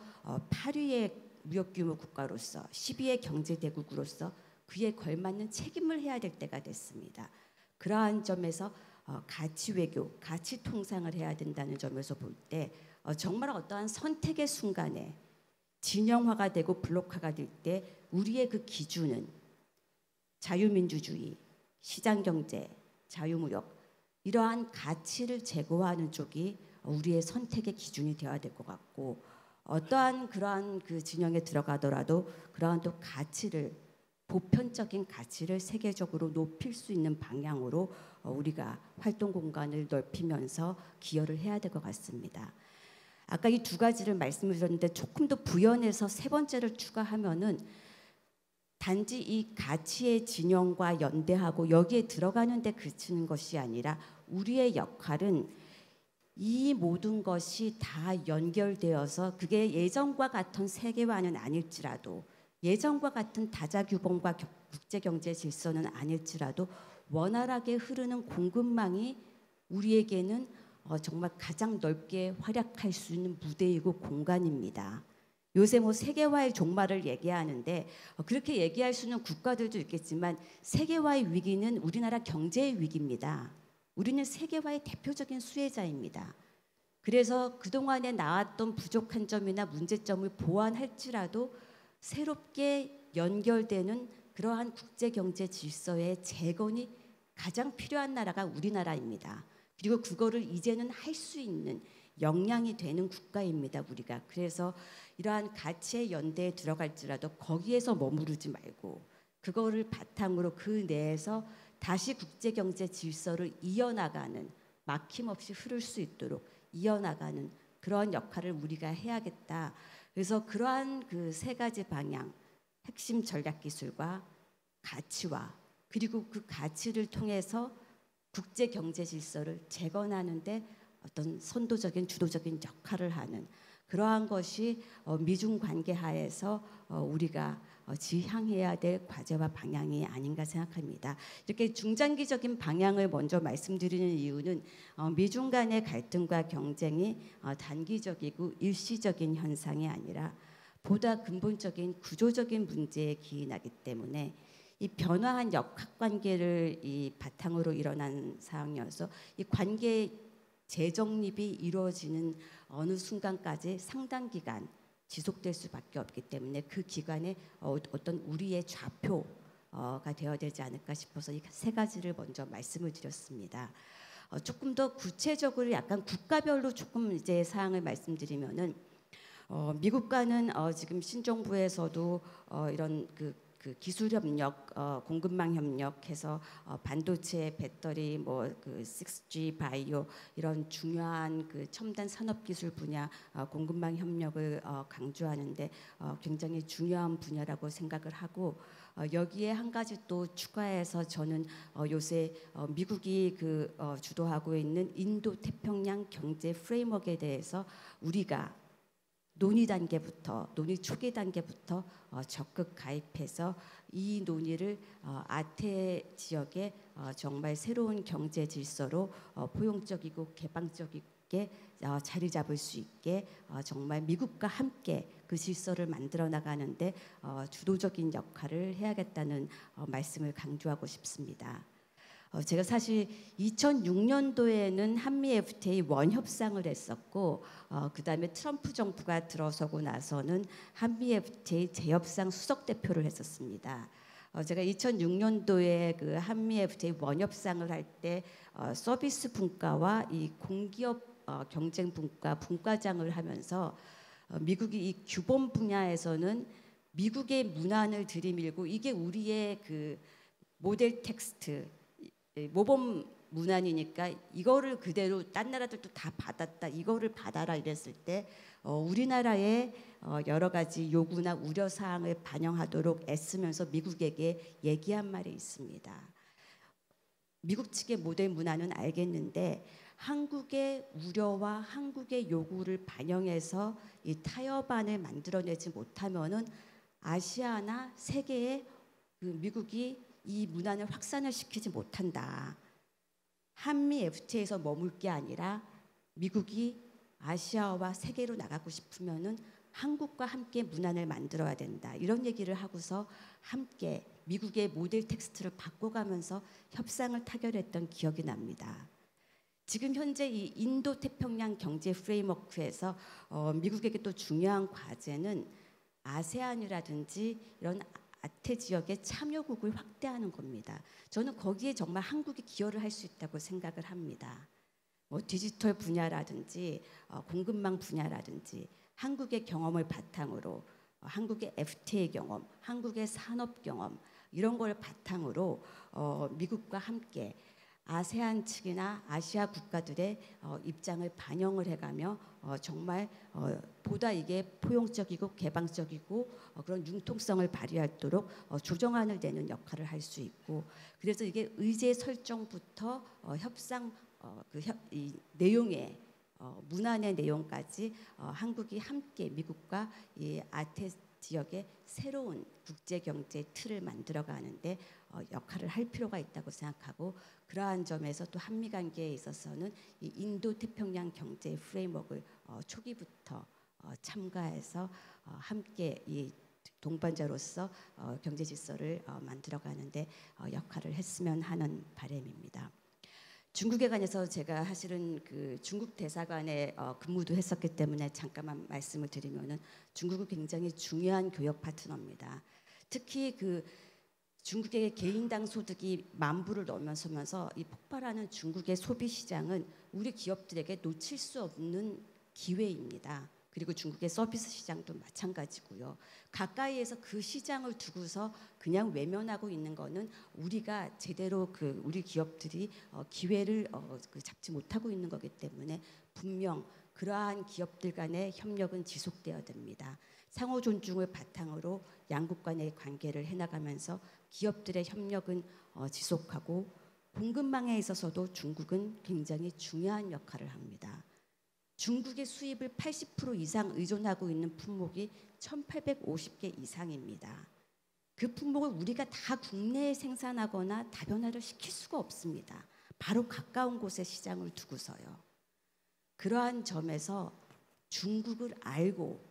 8위의 무역 규모 국가로서 10위의 경제 대국으로서 그에 걸맞는 책임을 해야 될 때가 됐습니다. 그러한 점에서 가치 외교, 가치 통상을 해야 된다는 점에서 볼 때 정말 어떠한 선택의 순간에 진영화가 되고 블록화가 될 때 우리의 그 기준은 자유민주주의, 시장경제, 자유무역, 이러한 가치를 제고하는 쪽이 우리의 선택의 기준이 되어야 될 것 같고, 어떠한 그러한 그 진영에 들어가더라도 그러한 또 가치를, 보편적인 가치를 세계적으로 높일 수 있는 방향으로 우리가 활동 공간을 넓히면서 기여를 해야 될 것 같습니다. 아까 이 두 가지를 말씀을 드렸는데 조금 더 부연해서 세 번째를 추가하면은, 단지 이 가치의 진영과 연대하고 여기에 들어가는 데 그치는 것이 아니라 우리의 역할은 이 모든 것이 다 연결되어서 그게 예전과 같은 세계화는 아닐지라도, 예전과 같은 다자규범과 국제경제 질서는 아닐지라도 원활하게 흐르는 공급망이 우리에게는 정말 가장 넓게 활약할 수 있는 무대이고 공간입니다. 요새 뭐 세계화의 종말을 얘기하는데 그렇게 얘기할 수 있는 국가들도 있겠지만 세계화의 위기는 우리나라 경제의 위기입니다. 우리는 세계화의 대표적인 수혜자입니다. 그래서 그동안에 나왔던 부족한 점이나 문제점을 보완할지라도 새롭게 연결되는 그러한 국제 경제 질서의 재건이 가장 필요한 나라가 우리나라입니다. 그리고 그거를 이제는 할 수 있는 역량이 되는 국가입니다. 우리가. 그래서 이러한 가치의 연대에 들어갈지라도 거기에서 머무르지 말고 그거를 바탕으로 그 내에서 다시 국제 경제 질서를 이어나가는, 막힘없이 흐를 수 있도록 이어나가는 그런 역할을 우리가 해야겠다. 그래서 그러한 그 세 가지 방향, 핵심 전략 기술과 가치와 그리고 그 가치를 통해서 국제 경제 질서를 재건하는데 어떤 선도적인 주도적인 역할을 하는 그러한 것이 미중 관계 하에서 우리가 지향해야 될 과제와 방향이 아닌가 생각합니다. 이렇게 중장기적인 방향을 먼저 말씀드리는 이유는 미중 간의 갈등과 경쟁이 단기적이고 일시적인 현상이 아니라 보다 근본적인 구조적인 문제에 기인하기 때문에 이 변화한 역학관계를 이 바탕으로 일어난 상황이어서 이 관계 재정립이 이루어지는 어느 순간까지 상당 기간 지속될 수밖에 없기 때문에 그 기간에 어떤 우리의 좌표가 되어야 되지 않을까 싶어서 이 세 가지를 먼저 말씀을 드렸습니다. 조금 더 구체적으로 약간 국가별로 조금 이제 사항을 말씀드리면은 미국과는 지금 신정부에서도 이런 그 기술 협력, 공급망 협력해서 반도체, 배터리, 그 6G 바이오 이런 중요한 그 첨단 산업 기술 분야 공급망 협력을 강조하는데 굉장히 중요한 분야라고 생각을 하고 여기에 한 가지 또 추가해서 저는 요새 미국이 주도하고 있는 인도 태평양 경제 프레임워크에 대해서 우리가 논의 초기 단계부터 적극 가입해서 이 논의를 아태 지역에 정말 새로운 경제 질서로 포용적이고 개방적이게 자리 잡을 수 있게 정말 미국과 함께 그 질서를 만들어 나가는데 주도적인 역할을 해야겠다는 말씀을 강조하고 싶습니다. 제가 사실 2006년도에는 한미 FTA 원 협상을 했었고 그다음에 트럼프 정부가 들어서고 나서는 한미 FTA 재협상 수석 대표를 했었습니다. 제가 2006년도에 그 한미 FTA 원 협상을 할 때 서비스 분과와 이 공기업 경쟁 분과장을 하면서 미국이 이 규범 분야에서는 미국의 문안을 들이밀고 이게 우리의 그 모델 텍스트 모범 문안이니까 이거를 그대로 딴 나라들도 다 받았다. 이거를 받아라 이랬을 때 우리나라의 여러 가지 요구나 우려 사항을 반영하도록 애쓰면서 미국에게 얘기한 말이 있습니다. 미국 측의 모델 문안은 알겠는데 한국의 우려와 한국의 요구를 반영해서 이 타협안을 만들어내지 못하면은 아시아나 세계에 미국이 이 문안을 확산을 시키지 못한다. 한미 FTA에서 머물 게 아니라 미국이 아시아와 세계로 나가고 싶으면은 한국과 함께 문안을 만들어야 된다. 이런 얘기를 하고서 함께 미국의 모델 텍스트를 바꿔가면서 협상을 타결했던 기억이 납니다. 지금 현재 이 인도 태평양 경제 프레임워크에서 미국에게 또 중요한 과제는 아세안이라든지 이런 아태 지역의 참여국을 확대하는 겁니다. 저는 거기에 정말 한국이 기여를 할 수 있다고 생각을 합니다. 디지털 분야라든지 공급망 분야라든지 한국의 경험을 바탕으로 한국의 FTA 경험, 한국의 산업 경험 이런 걸 바탕으로 미국과 함께 아세안 측이나 아시아 국가들의 입장을 반영을 해가며 정말 보다 이게 포용적이고 개방적이고 그런 융통성을 발휘하도록 조정안을 내는 역할을 할 수 있고 그래서 이게 의제 설정부터 협상 이 내용의 문안의 내용까지 한국이 함께 미국과 이 아태 지역의 새로운 국제 경제 틀을 만들어가는데 역할을 할 필요가 있다고 생각하고 그러한 점에서 또 한미 관계에 있어서는 이 인도 태평양 경제 프레임워크를 초기부터 참가해서 함께 이 동반자로서 경제 질서를 만들어가는데 역할을 했으면 하는 바람입니다. 중국에 관해서 제가 사실은 그 중국 대사관에 근무도 했었기 때문에 잠깐만 말씀을 드리면은 중국은 굉장히 중요한 교역 파트너입니다. 특히 그 중국의 개인당 소득이 10,000불을 넘어서면서 이 폭발하는 중국의 소비 시장은 우리 기업들에게 놓칠 수 없는 기회입니다. 그리고 중국의 서비스 시장도 마찬가지고요. 가까이에서 그 시장을 두고서 그냥 외면하고 있는 거는 우리가 제대로 우리 기업들이 기회를 잡지 못하고 있는 거기 때문에 분명 그러한 기업들 간의 협력은 지속돼야 됩니다. 상호 존중을 바탕으로 양국 간의 관계를 해나가면서 기업들의 협력은 지속하고 공급망에 있어서도 중국은 굉장히 중요한 역할을 합니다. 중국의 수입을 80% 이상 의존하고 있는 품목이 1,850개 이상입니다. 그 품목을 우리가 다 국내에 생산하거나 다변화를 시킬 수가 없습니다. 바로 가까운 곳에 시장을 두고서요. 그러한 점에서 중국을 알고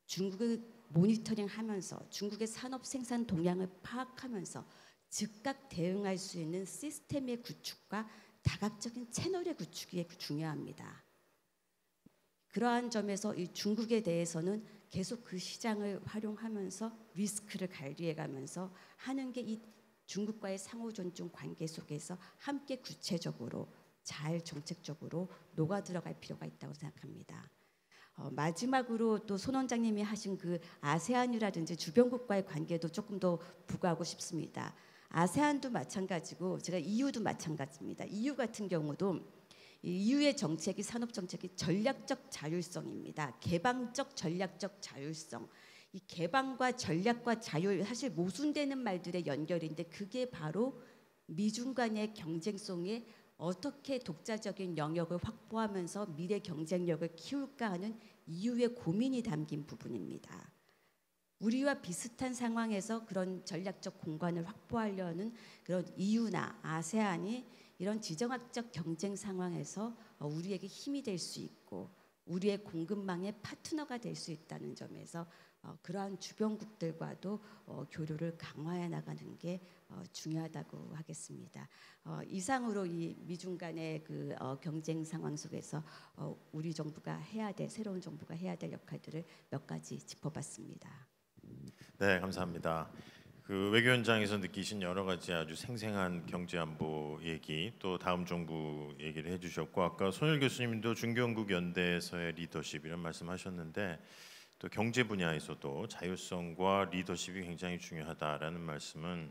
중국을 모니터링하면서 중국의 산업 생산 동향을 파악하면서 즉각 대응할 수 있는 시스템의 구축과 다각적인 채널의 구축이 중요합니다. 그러한 점에서 이 중국에 대해서는 계속 그 시장을 활용하면서 리스크를 관리해가면서 하는 게 이 중국과의 상호 존중 관계 속에서 함께 구체적으로 잘 정책적으로 녹아 들어갈 필요가 있다고 생각합니다. 마지막으로 또 손 원장님이 하신 그 아세안이라든지 주변국과의 관계도 조금 더 부각하고 싶습니다. 아세안도 마찬가지고 제가 EU도 마찬가지입니다. EU 같은 경우도 EU의 정책이 산업 정책이 전략적 자율성입니다. 개방적 전략적 자율성. 이 개방과 전략과 자율 사실 모순되는 말들의 연결인데 그게 바로 미중 간의 경쟁성에 어떻게 독자적인 영역을 확보하면서 미래 경쟁력을 키울까 하는 EU의 고민이 담긴 부분입니다. 우리와 비슷한 상황에서 그런 전략적 공간을 확보하려는 그런 EU나 아세안이 이런 지정학적 경쟁 상황에서 우리에게 힘이 될 수 있고 우리의 공급망의 파트너가 될 수 있다는 점에서 그러한 주변국들과도 교류를 강화해 나가는 게 중요하다고 하겠습니다. 이상으로 이 미중 간의 그 경쟁 상황 속에서 우리 정부가 해야 될 새로운 정부가 해야 될 역할들을 몇 가지 짚어봤습니다. 네, 감사합니다. 그 외교 현장에서 느끼신 여러 가지 아주 생생한 경제 안보 얘기, 또 다음 정부 얘기를 해주셨고, 아까 손일 교수님도 중견국 연대에서의 리더십 이런 말씀하셨는데, 또 경제 분야에서도 자율성과 리더십이 굉장히 중요하다라는 말씀은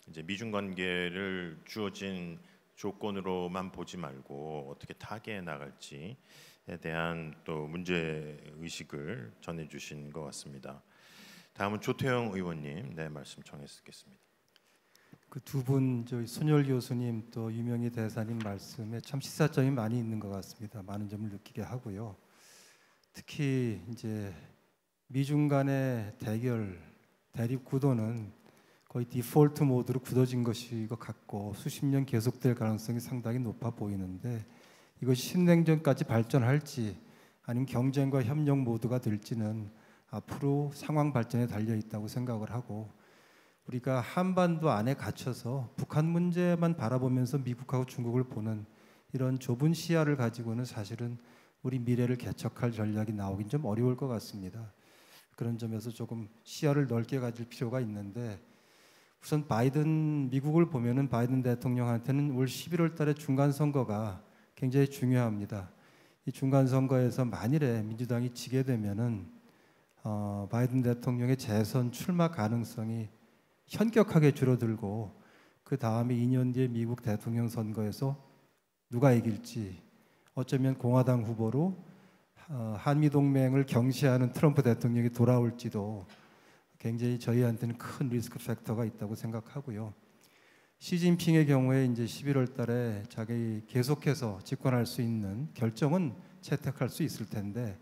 이제 미중 관계를 주어진 조건으로만 보지 말고 어떻게 타개해 나갈지에 대한 또 문제 의식을 전해주신 것 같습니다. 다음은 조태영 의원님, 네, 말씀 청했겠습니다. 그 두 분 저희 손열 교수님 또 유명희 대사님 말씀에 참 시사점이 많이 있는 것 같습니다. 많은 점을 느끼게 하고요. 특히 이제 미중 간의 대립 구도는 거의 디폴트 모드로 굳어진 것인 것 같고 수십 년 계속될 가능성이 상당히 높아 보이는데 이것이 신냉전까지 발전할지 아니면 경쟁과 협력 모드가 될지는 앞으로 상황 발전에 달려 있다고 생각을 하고 우리가 한반도 안에 갇혀서 북한 문제만 바라보면서 미국하고 중국을 보는 이런 좁은 시야를 가지고는 사실은 우리 미래를 개척할 전략이 나오긴 좀 어려울 것 같습니다. 그런 점에서 조금 시야를 넓게 가질 필요가 있는데 우선 미국을 보면은 바이든 대통령한테는 올 11월 달에 중간 선거가 굉장히 중요합니다. 이 중간 선거에서 만일에 민주당이 지게 되면은 바이든 대통령의 재선 출마 가능성이 현격하게 줄어들고 그 다음에 2년 뒤에 미국 대통령 선거에서 누가 이길지 어쩌면 공화당 후보로 한미 동맹을 경시하는 트럼프 대통령이 돌아올지도 굉장히 저희한테는 큰 리스크 팩터가 있다고 생각하고요. 시진핑의 경우에 이제 11월 달에 자기 계속해서 집권할 수 있는 결정은 채택할 수 있을 텐데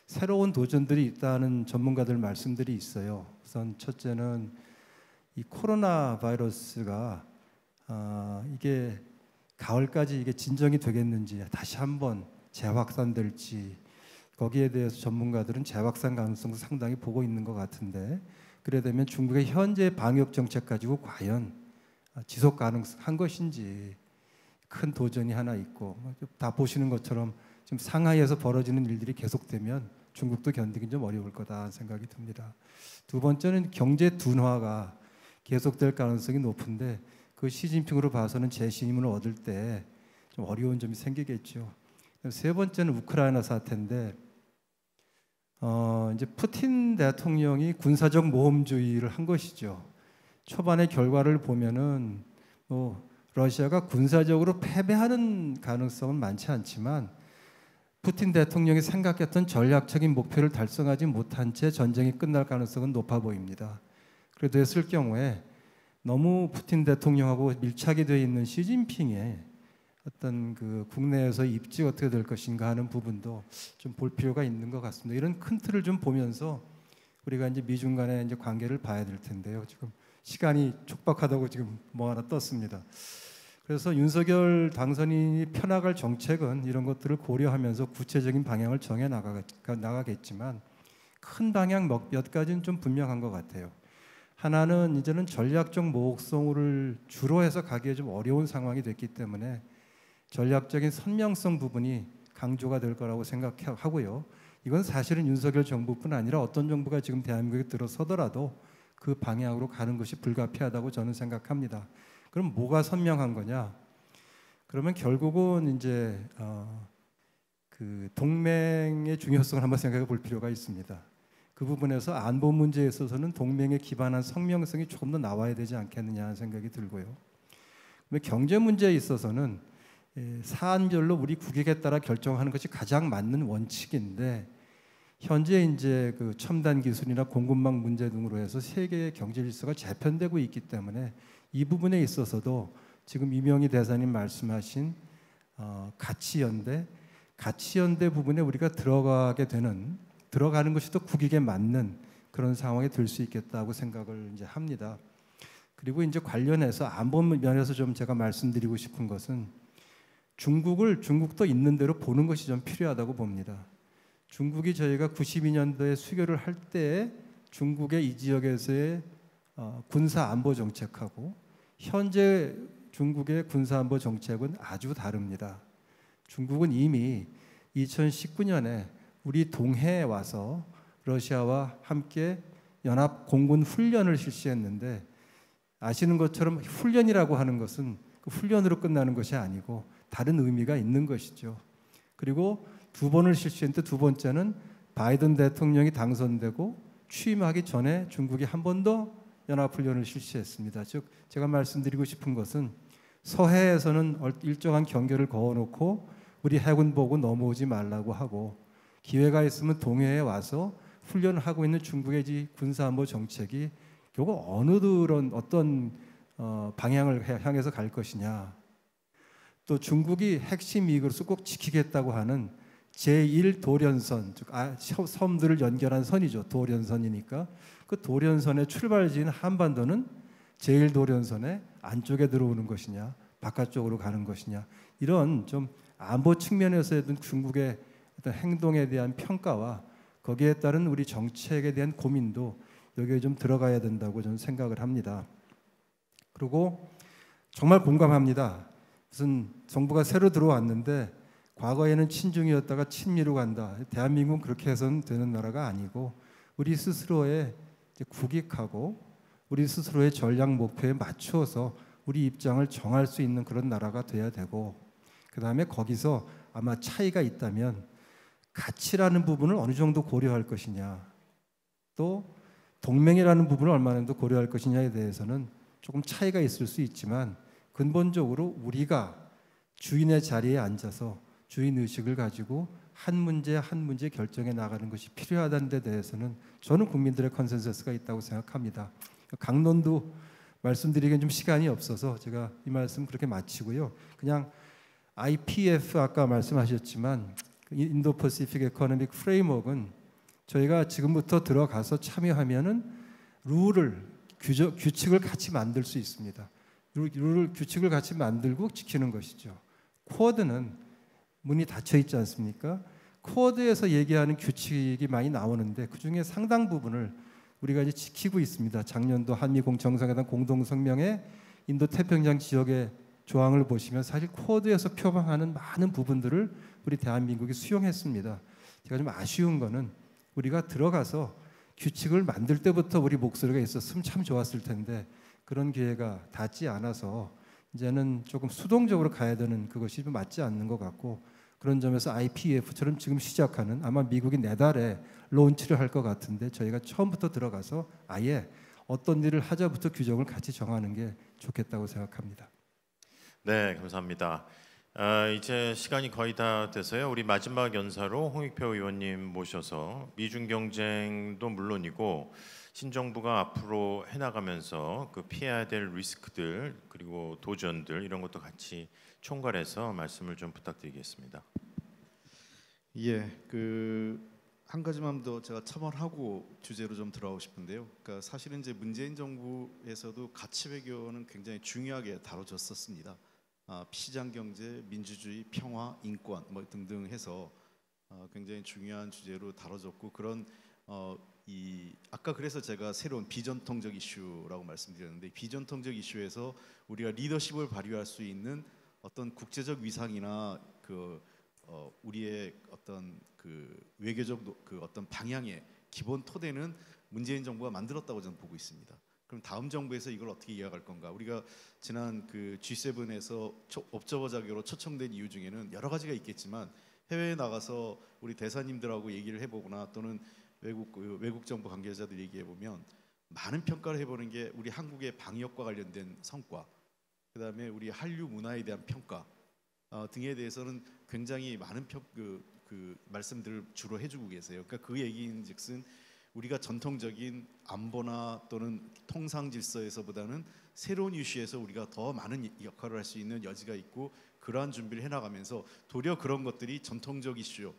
새로운 도전들이 있다는 전문가들 말씀들이 있어요. 우선 첫째는 이 코로나 바이러스가 이게 가을까지 이게 진정이 되겠는지 다시 한번 재확산될지 거기에 대해서 전문가들은 재확산 가능성도 상당히 보고 있는 것 같은데 그래 되면 중국의 현재 방역 정책 가지고 과연 지속 가능한 것인지 큰 도전이 하나 있고 다 보시는 것처럼 지금 상하이에서 벌어지는 일들이 계속되면 중국도 견디긴 좀 어려울 거다 생각이 듭니다. 두 번째는 경제 둔화가 계속될 가능성이 높은데 그 시진핑으로 봐서는 재신임을 얻을 때 좀 어려운 점이 생기겠죠. 세 번째는 우크라이나 사태인데 이제 푸틴 대통령이 군사적 모험주의를 한 것이죠. 초반의 결과를 보면은 러시아가 군사적으로 패배하는 가능성은 많지 않지만 푸틴 대통령이 생각했던 전략적인 목표를 달성하지 못한 채 전쟁이 끝날 가능성은 높아 보입니다. 그래도 했을 경우에 너무 푸틴 대통령하고 밀착이 되어 있는 시진핑의 어떤 그 국내에서 입지 어떻게 될 것인가 하는 부분도 좀 볼 필요가 있는 것 같습니다. 이런 큰 틀을 좀 보면서 우리가 이제 미중 간의 이제 관계를 봐야 될 텐데요. 지금 시간이 촉박하다고 지금 뭐 하나 떴습니다. 그래서 윤석열 당선인이 펴나갈 정책은 이런 것들을 고려하면서 구체적인 방향을 정해 나가겠지만 큰 방향 몇 가지는 좀 분명한 것 같아요. 하나는 이제는 전략적 모호성을 주로 해서 가기에 좀 어려운 상황이 됐기 때문에 전략적인 선명성 부분이 강조가 될 거라고 생각하고요. 이건 사실은 윤석열 정부뿐 아니라 어떤 정부가 지금 대한민국에 들어서더라도 그 방향으로 가는 것이 불가피하다고 저는 생각합니다. 그럼 뭐가 선명한 거냐? 그러면 결국은 이제 그 동맹의 중요성을 한번 생각해 볼 필요가 있습니다. 그 부분에서 안보 문제에 있어서는 동맹에 기반한 성명성이 조금 더 나와야 되지 않겠느냐 하는 생각이 들고요. 경제 문제에 있어서는 사안별로 우리 국익에 따라 결정하는 것이 가장 맞는 원칙인데 현재 이제 그 첨단 기술이나 공급망 문제 등으로 해서 세계의 경제 질서가 재편되고 있기 때문에 이 부분에 있어서도 지금 이명희 대사님 말씀하신 가치연대 부분에 우리가 들어가는 것이 더 국익에 맞는 그런 상황이 될 수 있겠다고 생각을 이제 합니다. 그리고 이제 관련해서 안보 면에서 좀 제가 말씀드리고 싶은 것은 중국도 있는 대로 보는 것이 좀 필요하다고 봅니다. 중국이 저희가 92년도에 수교를 할 때 중국의 이 지역에서의 군사 안보 정책하고 현재 중국의 군사 안보 정책은 아주 다릅니다. 중국은 이미 2019년에 우리 동해에 와서 러시아와 함께 연합 공군 훈련을 실시했는데 아시는 것처럼 훈련이라고 하는 것은 그 훈련으로 끝나는 것이 아니고 다른 의미가 있는 것이죠. 그리고 두 번을 실시했는데 두 번째는 바이든 대통령이 당선되고 취임하기 전에 중국이 한 번 더 연합훈련을 실시했습니다. 즉 제가 말씀드리고 싶은 것은 서해에서는 일정한 경계를 그어놓고 우리 해군 보고 넘어오지 말라고 하고 기회가 있으면 동해에 와서 훈련을 하고 있는 중국의 군사안보 정책이 결국 어떤 방향을 향해서 갈 것이냐. 또 중국이 핵심 이익으로서 꼭 지키겠다고 하는 제1도련선, 즉 섬들을 연결한 선이죠. 도련선이니까 그 도련선의 출발지인 한반도는 제1도련선의 안쪽에 들어오는 것이냐, 바깥쪽으로 가는 것이냐, 이런 좀 안보 측면에서의 중국의 어떤 행동에 대한 평가와 거기에 따른 우리 정책에 대한 고민도 여기에 좀 들어가야 된다고 저는 생각을 합니다. 그리고 정말 공감합니다. 무슨 정부가 새로 들어왔는데 과거에는 친중이었다가 친미로 간다. 대한민국은 그렇게 해서는 되는 나라가 아니고 우리 스스로의 국익하고 우리 스스로의 전략 목표에 맞추어서 우리 입장을 정할 수 있는 그런 나라가 돼야 되고 그 다음에 거기서 아마 차이가 있다면 가치라는 부분을 어느 정도 고려할 것이냐 또 동맹이라는 부분을 얼마나 정도 고려할 것이냐에 대해서는 조금 차이가 있을 수 있지만 근본적으로 우리가 주인의 자리에 앉아서 주인의식을 가지고 한 문제 한 문제 결정해 나가는 것이 필요하다는 데 대해서는 저는 국민들의 컨센서스가 있다고 생각합니다. 강론도 말씀드리기엔 좀 시간이 없어서 제가 이 말씀 그렇게 마치고요. 그냥 IPF 아까 말씀하셨지만 인도 퍼시픽 에코노믹 프레임워크는 저희가 지금부터 들어가서 참여하면은 규칙을 같이 만들 수 있습니다. 규칙을 같이 만들고 지키는 것이죠. 쿼드는 문이 닫혀 있지 않습니까? 쿼드에서 얘기하는 규칙이 많이 나오는데 그 중에 상당 부분을 우리가 이제 지키고 있습니다. 작년도 한미공 정상회담 공동성명에 인도 태평양 지역의 조항을 보시면 사실 쿼드에서 표방하는 많은 부분들을 우리 대한민국이 수용했습니다. 제가 좀 아쉬운 거는 우리가 들어가서 규칙을 만들 때부터 우리 목소리가 있었으면 참 좋았을 텐데 그런 기회가 닿지 않아서 이제는 조금 수동적으로 가야 되는 그것이 좀 맞지 않는 것 같고, 그런 점에서 IPEF처럼 지금 시작하는, 아마 미국이 내달에 론치를 할 것 같은데 저희가 처음부터 들어가서 아예 어떤 일을 하자부터 규정을 같이 정하는 게 좋겠다고 생각합니다. 네, 감사합니다. 이제 시간이 거의 다 돼서요. 우리 마지막 연사로 홍익표 의원님 모셔서 미중 경쟁도 물론이고 신정부가 앞으로 해나가면서 그 피해야 될 리스크들 그리고 도전들 이런 것도 같이 총괄해서 말씀을 좀 부탁드리겠습니다. 예, 한 가지만 더 제가 첨언하고 주제로 좀 들어가고 싶은데요. 그러니까 사실은 이제 문재인 정부에서도 가치 외교는 굉장히 중요하게 다뤄졌었습니다. 시장 경제, 민주주의, 평화, 인권 뭐 등등 해서 굉장히 중요한 주제로 다뤄졌고, 그런 아까 그래서 제가 새로운 비전통적 이슈라고 말씀드렸는데, 비전통적 이슈에서 우리가 리더십을 발휘할 수 있는 어떤 국제적 위상이나 우리의 어떤 외교적 어떤 방향의 기본 토대는 문재인 정부가 만들었다고 저는 보고 있습니다. 그럼 다음 정부에서 이걸 어떻게 이어갈 건가? 우리가 지난 G7에서 옵저버 자격으로 초청된 이유 중에는 여러 가지가 있겠지만, 해외에 나가서 우리 대사님들하고 얘기를 해보거나 또는 외국 정부 관계자들 얘기해 보면 많은 평가를 해보는 게 우리 한국의 방역과 관련된 성과, 그다음에 우리 한류 문화에 대한 평가 등에 대해서는 굉장히 많은 말씀들을 주로 해주고 계세요. 그러니까 그 얘기인즉슨 우리가 전통적인 안보나 또는 통상 질서에서보다는 새로운 이슈에서 우리가 더 많은 역할을 할 수 있는 여지가 있고, 그러한 준비를 해나가면서 도리어 그런 것들이 전통적 이슈,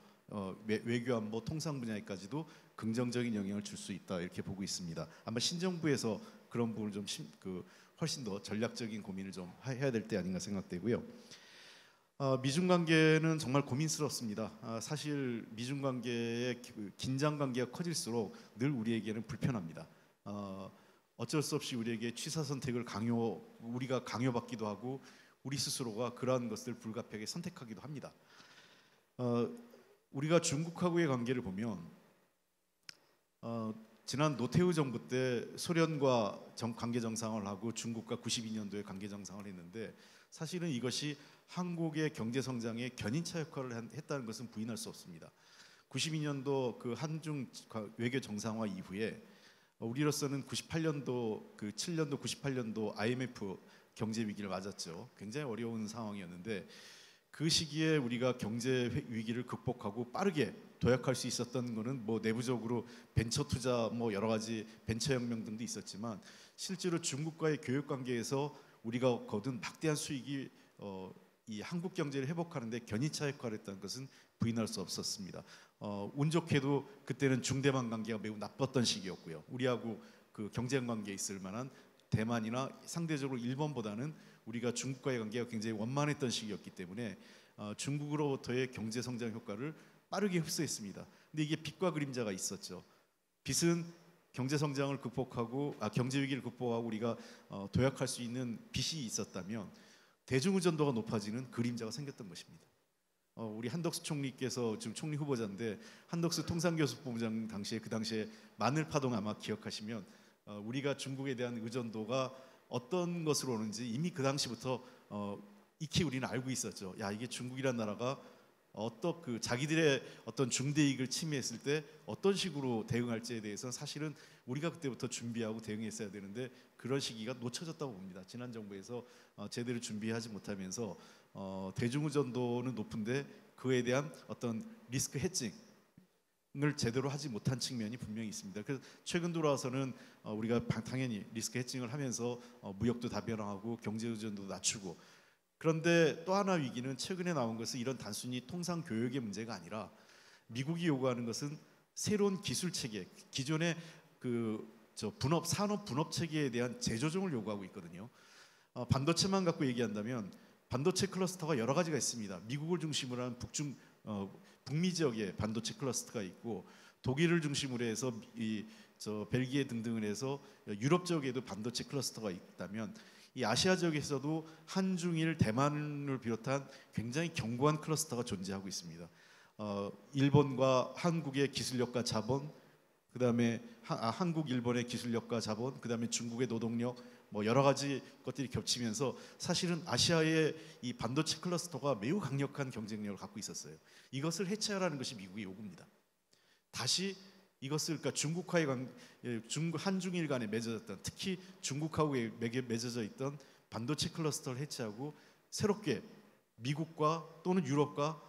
외교 안보 통상 분야에까지도 긍정적인 영향을 줄 수 있다, 이렇게 보고 있습니다. 아마 신정부에서 그런 부분을 좀 훨씬 더 전략적인 고민을 좀 해야 될 때 아닌가 생각되고요. 미중 관계는 정말 고민스럽습니다. 사실 미중 관계의 긴장 관계가 커질수록 늘 우리에게는 불편합니다. 어쩔 수 없이 우리에게 취사 선택을 우리가 강요받기도 하고, 우리 스스로가 그러한 것을 불가피하게 선택하기도 합니다. 우리가 중국하고의 관계를 보면 지난 노태우 정부 때 소련과 관계 정상을 하고 중국과 92년도에 관계 정상을 했는데, 사실은 이것이 한국의 경제 성장에 견인차 역할을 했다는 것은 부인할 수 없습니다. 92년도 한중 외교 정상화 이후에 우리로서는 98년도 7년도 98년도 IMF 경제 위기를 맞았죠. 굉장히 어려운 상황이었는데, 그 시기에 우리가 경제 위기를 극복하고 빠르게 도약할 수 있었던 것은 뭐 내부적으로 벤처 투자, 뭐 여러 가지 벤처 혁명 등도 있었지만, 실제로 중국과의 교역 관계에서 우리가 거둔 막대한 수익이 이 한국 경제를 회복하는 데 견인차 역할을 했다는 것은 부인할 수 없었습니다. 운 좋게도 그때는 중대만 관계가 매우 나빴던 시기였고요. 우리하고 경쟁 관계에 있을 만한 대만이나 상대적으로 일본보다는 우리가 중국과의 관계가 굉장히 원만했던 시기였기 때문에 중국으로부터의 경제 성장 효과를 빠르게 흡수했습니다. 근데 이게 빛과 그림자가 있었죠. 빛은 경제 성장을 극복하고 경제 위기를 극복하고 우리가 도약할 수 있는 빛이 있었다면, 대중의존도가 높아지는 그림자가 생겼던 것입니다. 우리 한덕수 총리께서 지금 총리 후보자인데, 한덕수 통상교섭본부장 당시에 마늘 파동 아마 기억하시면 우리가 중국에 대한 의존도가 어떤 것으로 오는지 이미 그 당시부터 익히 우리는 알고 있었죠. 야, 이게 중국이란 나라가 자기들의 어떤 중대 이익을 침해했을 때 어떤 식으로 대응할지에 대해서는 사실은 우리가 그때부터 준비하고 대응했어야 되는데, 그런 시기가 놓쳐졌다고 봅니다. 지난 정부에서 제대로 준비하지 못하면서 대중의존도는 높은데 그에 대한 어떤 리스크 해칭을 제대로 하지 못한 측면이 분명히 있습니다. 그래서 최근 들어와서는 우리가 당연히 리스크 해칭을 하면서 무역도 다변화하고 경제 의존도도 낮추고, 그런데 또 하나 위기는 최근에 나온 것은 이런 단순히 통상 교역의 문제가 아니라, 미국이 요구하는 것은 새로운 기술 체계, 기존의 산업 분업 체계에 대한 재조정을 요구하고 있거든요. 반도체만 갖고 얘기한다면 반도체 클러스터가 여러 가지가 있습니다. 미국을 중심으로 한 북미 지역에 반도체 클러스터가 있고, 독일을 중심으로 해서 벨기에 등등을 해서 유럽 지역에도 반도체 클러스터가 있다면, 이 아시아 지역에서도 한중일 대만을 비롯한 굉장히 견고한 클러스터가 존재하고 있습니다. 일본과 한국의 기술력과 자본, 그다음에 한국, 일본의 기술력과 자본, 그다음에 중국의 노동력, 뭐 여러 가지 것들이 겹치면서 사실은 아시아의 이 반도체 클러스터가 매우 강력한 경쟁력을 갖고 있었어요. 이것을 해체하라는 것이 미국의 요구입니다. 다시 이것을 그러니까 중국과의 한중일 간에 맺어졌던, 특히 중국하고 맺어져 있던 반도체 클러스터를 해체하고 새롭게 미국과 또는 유럽과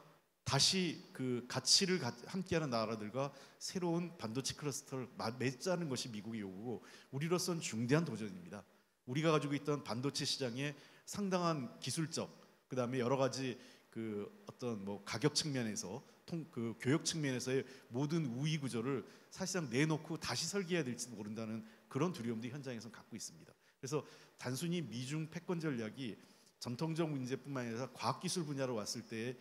다시 그 가치를 함께하는 나라들과 새로운 반도체 클러스터를 맺자는 것이 미국의 요구고, 우리로서는 중대한 도전입니다. 우리가 가지고 있던 반도체 시장의 상당한 기술적, 그다음에 여러 가지 그 어떤 뭐 가격 측면에서 그 교육 측면에서의 모든 우위 구조를 사실상 내놓고 다시 설계해야 될지도 모른다는 그런 두려움도 현장에서 갖고 있습니다. 그래서 단순히 미중 패권 전략이 전통적 문제뿐만 아니라 과학기술 분야로 왔을 때의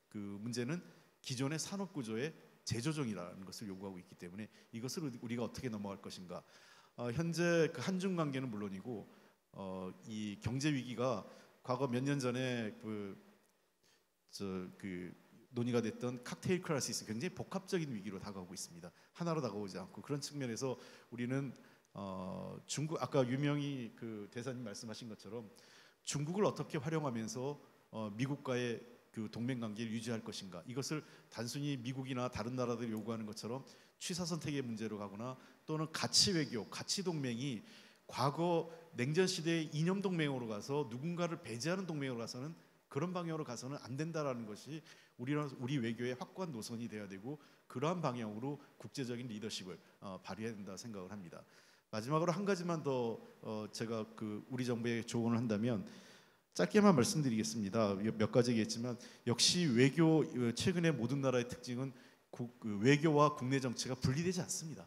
그 문제는 기존의 산업 구조의 재조정이라는 것을 요구하고 있기 때문에 이것을 우리가 어떻게 넘어갈 것인가. 현재 그 한중 관계는 물론이고 이 경제 위기가 과거 몇 년 전에 논의가 됐던 칵테일 크라이시스, 굉장히 복합적인 위기로 다가오고 있습니다. 하나로 다가오지 않고, 그런 측면에서 우리는 중국, 아까 유명희 그 대사님 말씀하신 것처럼 중국을 어떻게 활용하면서 미국과의 그 동맹 관계를 유지할 것인가, 이것을 단순히 미국이나 다른 나라들이 요구하는 것처럼 취사 선택의 문제로 가거나 또는 가치 외교, 가치 동맹이 과거 냉전 시대의 이념 동맹으로 가서 누군가를 배제하는 동맹으로 가서는, 그런 방향으로 가서는 안 된다라는 것이 우리 외교의 확고한 노선이 돼야 되고, 그러한 방향으로 국제적인 리더십을 발휘해야 된다 생각을 합니다. 마지막으로 한 가지만 더 제가 그 우리 정부에 조언을 한다면 짧게만 말씀드리겠습니다. 몇 가지 얘기했지만 역시 외교, 최근의 모든 나라의 특징은 외교와 국내 정치가 분리되지 않습니다.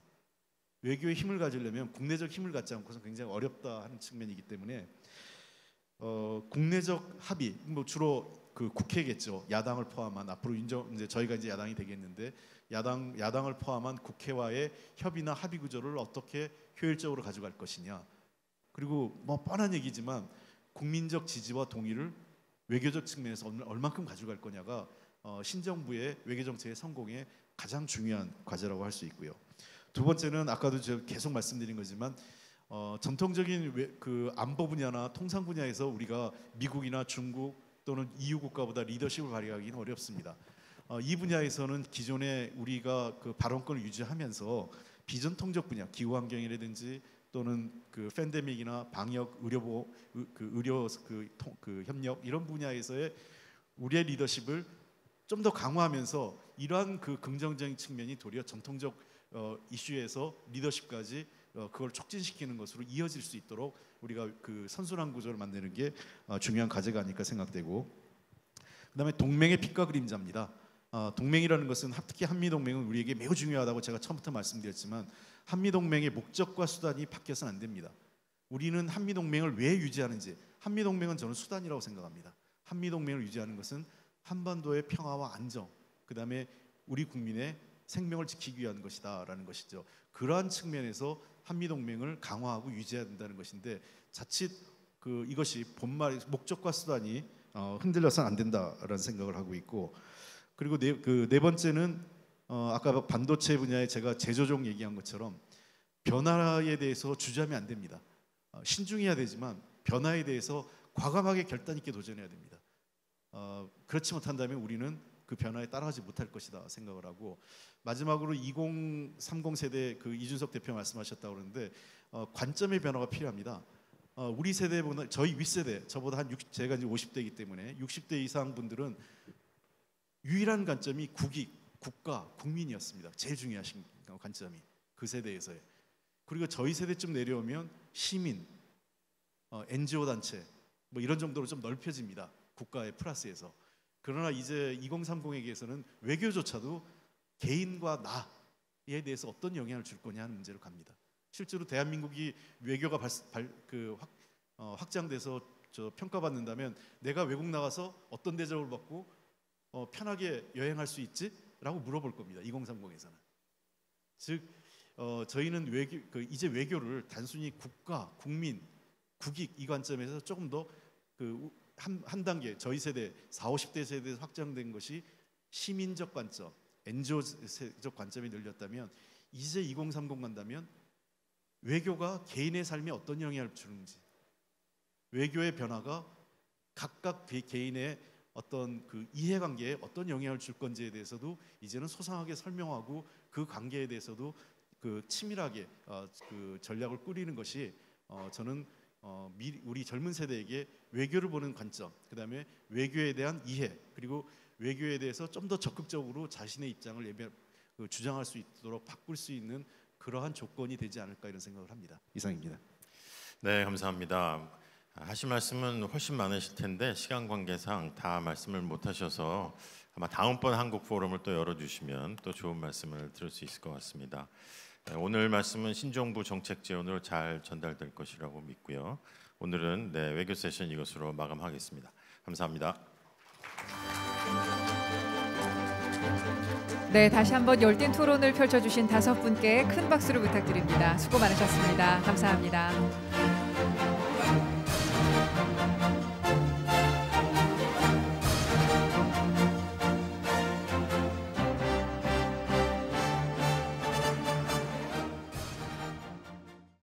외교에 힘을 가지려면 국내적 힘을 갖지 않고서 굉장히 어렵다 하는 측면이기 때문에 국내적 합의, 뭐 주로 그 국회겠죠. 야당을 포함한, 앞으로 이제 저희가 이제 야당이 되겠는데 야당을 포함한 국회와의 협의나 합의 구조를 어떻게 효율적으로 가져갈 것이냐. 그리고 뭐 뻔한 얘기지만 국민적 지지와 동의를 외교적 측면에서 얼만큼 가져갈 거냐가 신정부의 외교 정책의 성공에 가장 중요한 과제라고 할 수 있고요. 두 번째는 아까도 제가 계속 말씀드린 거지만 전통적인 그 안보 분야나 통상 분야에서 우리가 미국이나 중국 또는 EU 국가보다 리더십을 발휘하기는 어렵습니다. 이 분야에서는 기존에 우리가 그 발언권을 유지하면서 비전통적 분야, 기후 환경이라든지 또는 그 팬데믹이나 방역, 의료 협력 이런 분야에서의 우리의 리더십을 좀 더 강화하면서 이러한 그 긍정적인 측면이 도리어 전통적 이슈에서 리더십까지 그걸 촉진시키는 것으로 이어질 수 있도록 우리가 그 선순환 구조를 만드는 게 중요한 과제가 아닐까 생각되고, 그다음에 동맹의 빛과 그림자입니다. 동맹이라는 것은 특히 한미동맹은 우리에게 매우 중요하다고 제가 처음부터 말씀드렸지만 한미동맹의 목적과 수단이 바뀌어서는 안 됩니다. 우리는 한미동맹을 왜 유지하는지, 한미동맹은 저는 수단이라고 생각합니다. 한미동맹을 유지하는 것은 한반도의 평화와 안정, 그다음에 우리 국민의 생명을 지키기 위한 것이다라는 것이죠. 그러한 측면에서 한미동맹을 강화하고 유지해야 된다는 것인데 자칫 이것이 본말 목적과 수단이 흔들려서는 안 된다라는 생각을 하고 있고, 그리고 네 번째는 아까 반도체 분야에 제가 재조정 얘기한 것처럼 변화에 대해서 주저하면 안 됩니다. 신중해야 되지만 변화에 대해서 과감하게 결단 있게 도전해야 됩니다. 그렇지 못한다면 우리는 그 변화에 따라가지 못할 것이다 생각을 하고, 마지막으로 2030 세대 그 이준석 대표 말씀하셨다고 그러는데 관점의 변화가 필요합니다. 우리 세대보다 저희 윗세대, 저보다 제가 이제 50대이기 때문에 60대 이상 분들은 유일한 관점이 국가, 국민이었습니다. 제일 중요하신 관점이 그 세대에서의. 그리고 저희 세대쯤 내려오면 시민, NGO 단체 뭐 이런 정도로 좀 넓혀집니다. 국가의 플러스에서. 그러나 이제 2030에게서는 외교조차도 개인과 나에 대해서 어떤 영향을 줄 거냐 하는 문제로 갑니다. 실제로 대한민국이 외교가 확장돼서 평가받는다면 내가 외국 나가서 어떤 대접을 받고 편하게 여행할 수 있지? 라고 물어볼 겁니다. 2030에서는. 즉 저희는 이제 외교를 단순히 국가, 국민, 국익 이 관점에서 조금 더 한 단계 저희 세대 40, 50대 세대에서 확장된 것이 시민적 관점, NGO적 관점이 늘렸다면 이제 2030 간다면 외교가 개인의 삶에 어떤 영향을 주는지, 외교의 변화가 각각 개인의 어떤 그 이해관계에 어떤 영향을 줄 건지에 대해서도 이제는 소상하게 설명하고 그 관계에 대해서도 그 치밀하게 그 전략을 꾸리는 것이 저는 우리 젊은 세대에게 외교를 보는 관점, 그다음에 외교에 대한 이해, 그리고 외교에 대해서 좀 더 적극적으로 자신의 입장을 주장할 수 있도록 바꿀 수 있는 그러한 조건이 되지 않을까 이런 생각을 합니다. 이상입니다. 네, 감사합니다. 하실 말씀은 훨씬 많으실 텐데 시간 관계상 다 말씀을 못 하셔서 아마 다음번 한국 포럼을 또 열어주시면 또 좋은 말씀을 들을 수 있을 것 같습니다. 오늘 말씀은 신정부 정책 지원으로 잘 전달될 것이라고 믿고요. 오늘은 외교 세션 이것으로 마감하겠습니다. 감사합니다. 네, 다시 한번 열띤 토론을 펼쳐주신 5분께 큰 박수를 부탁드립니다. 수고 많으셨습니다. 감사합니다.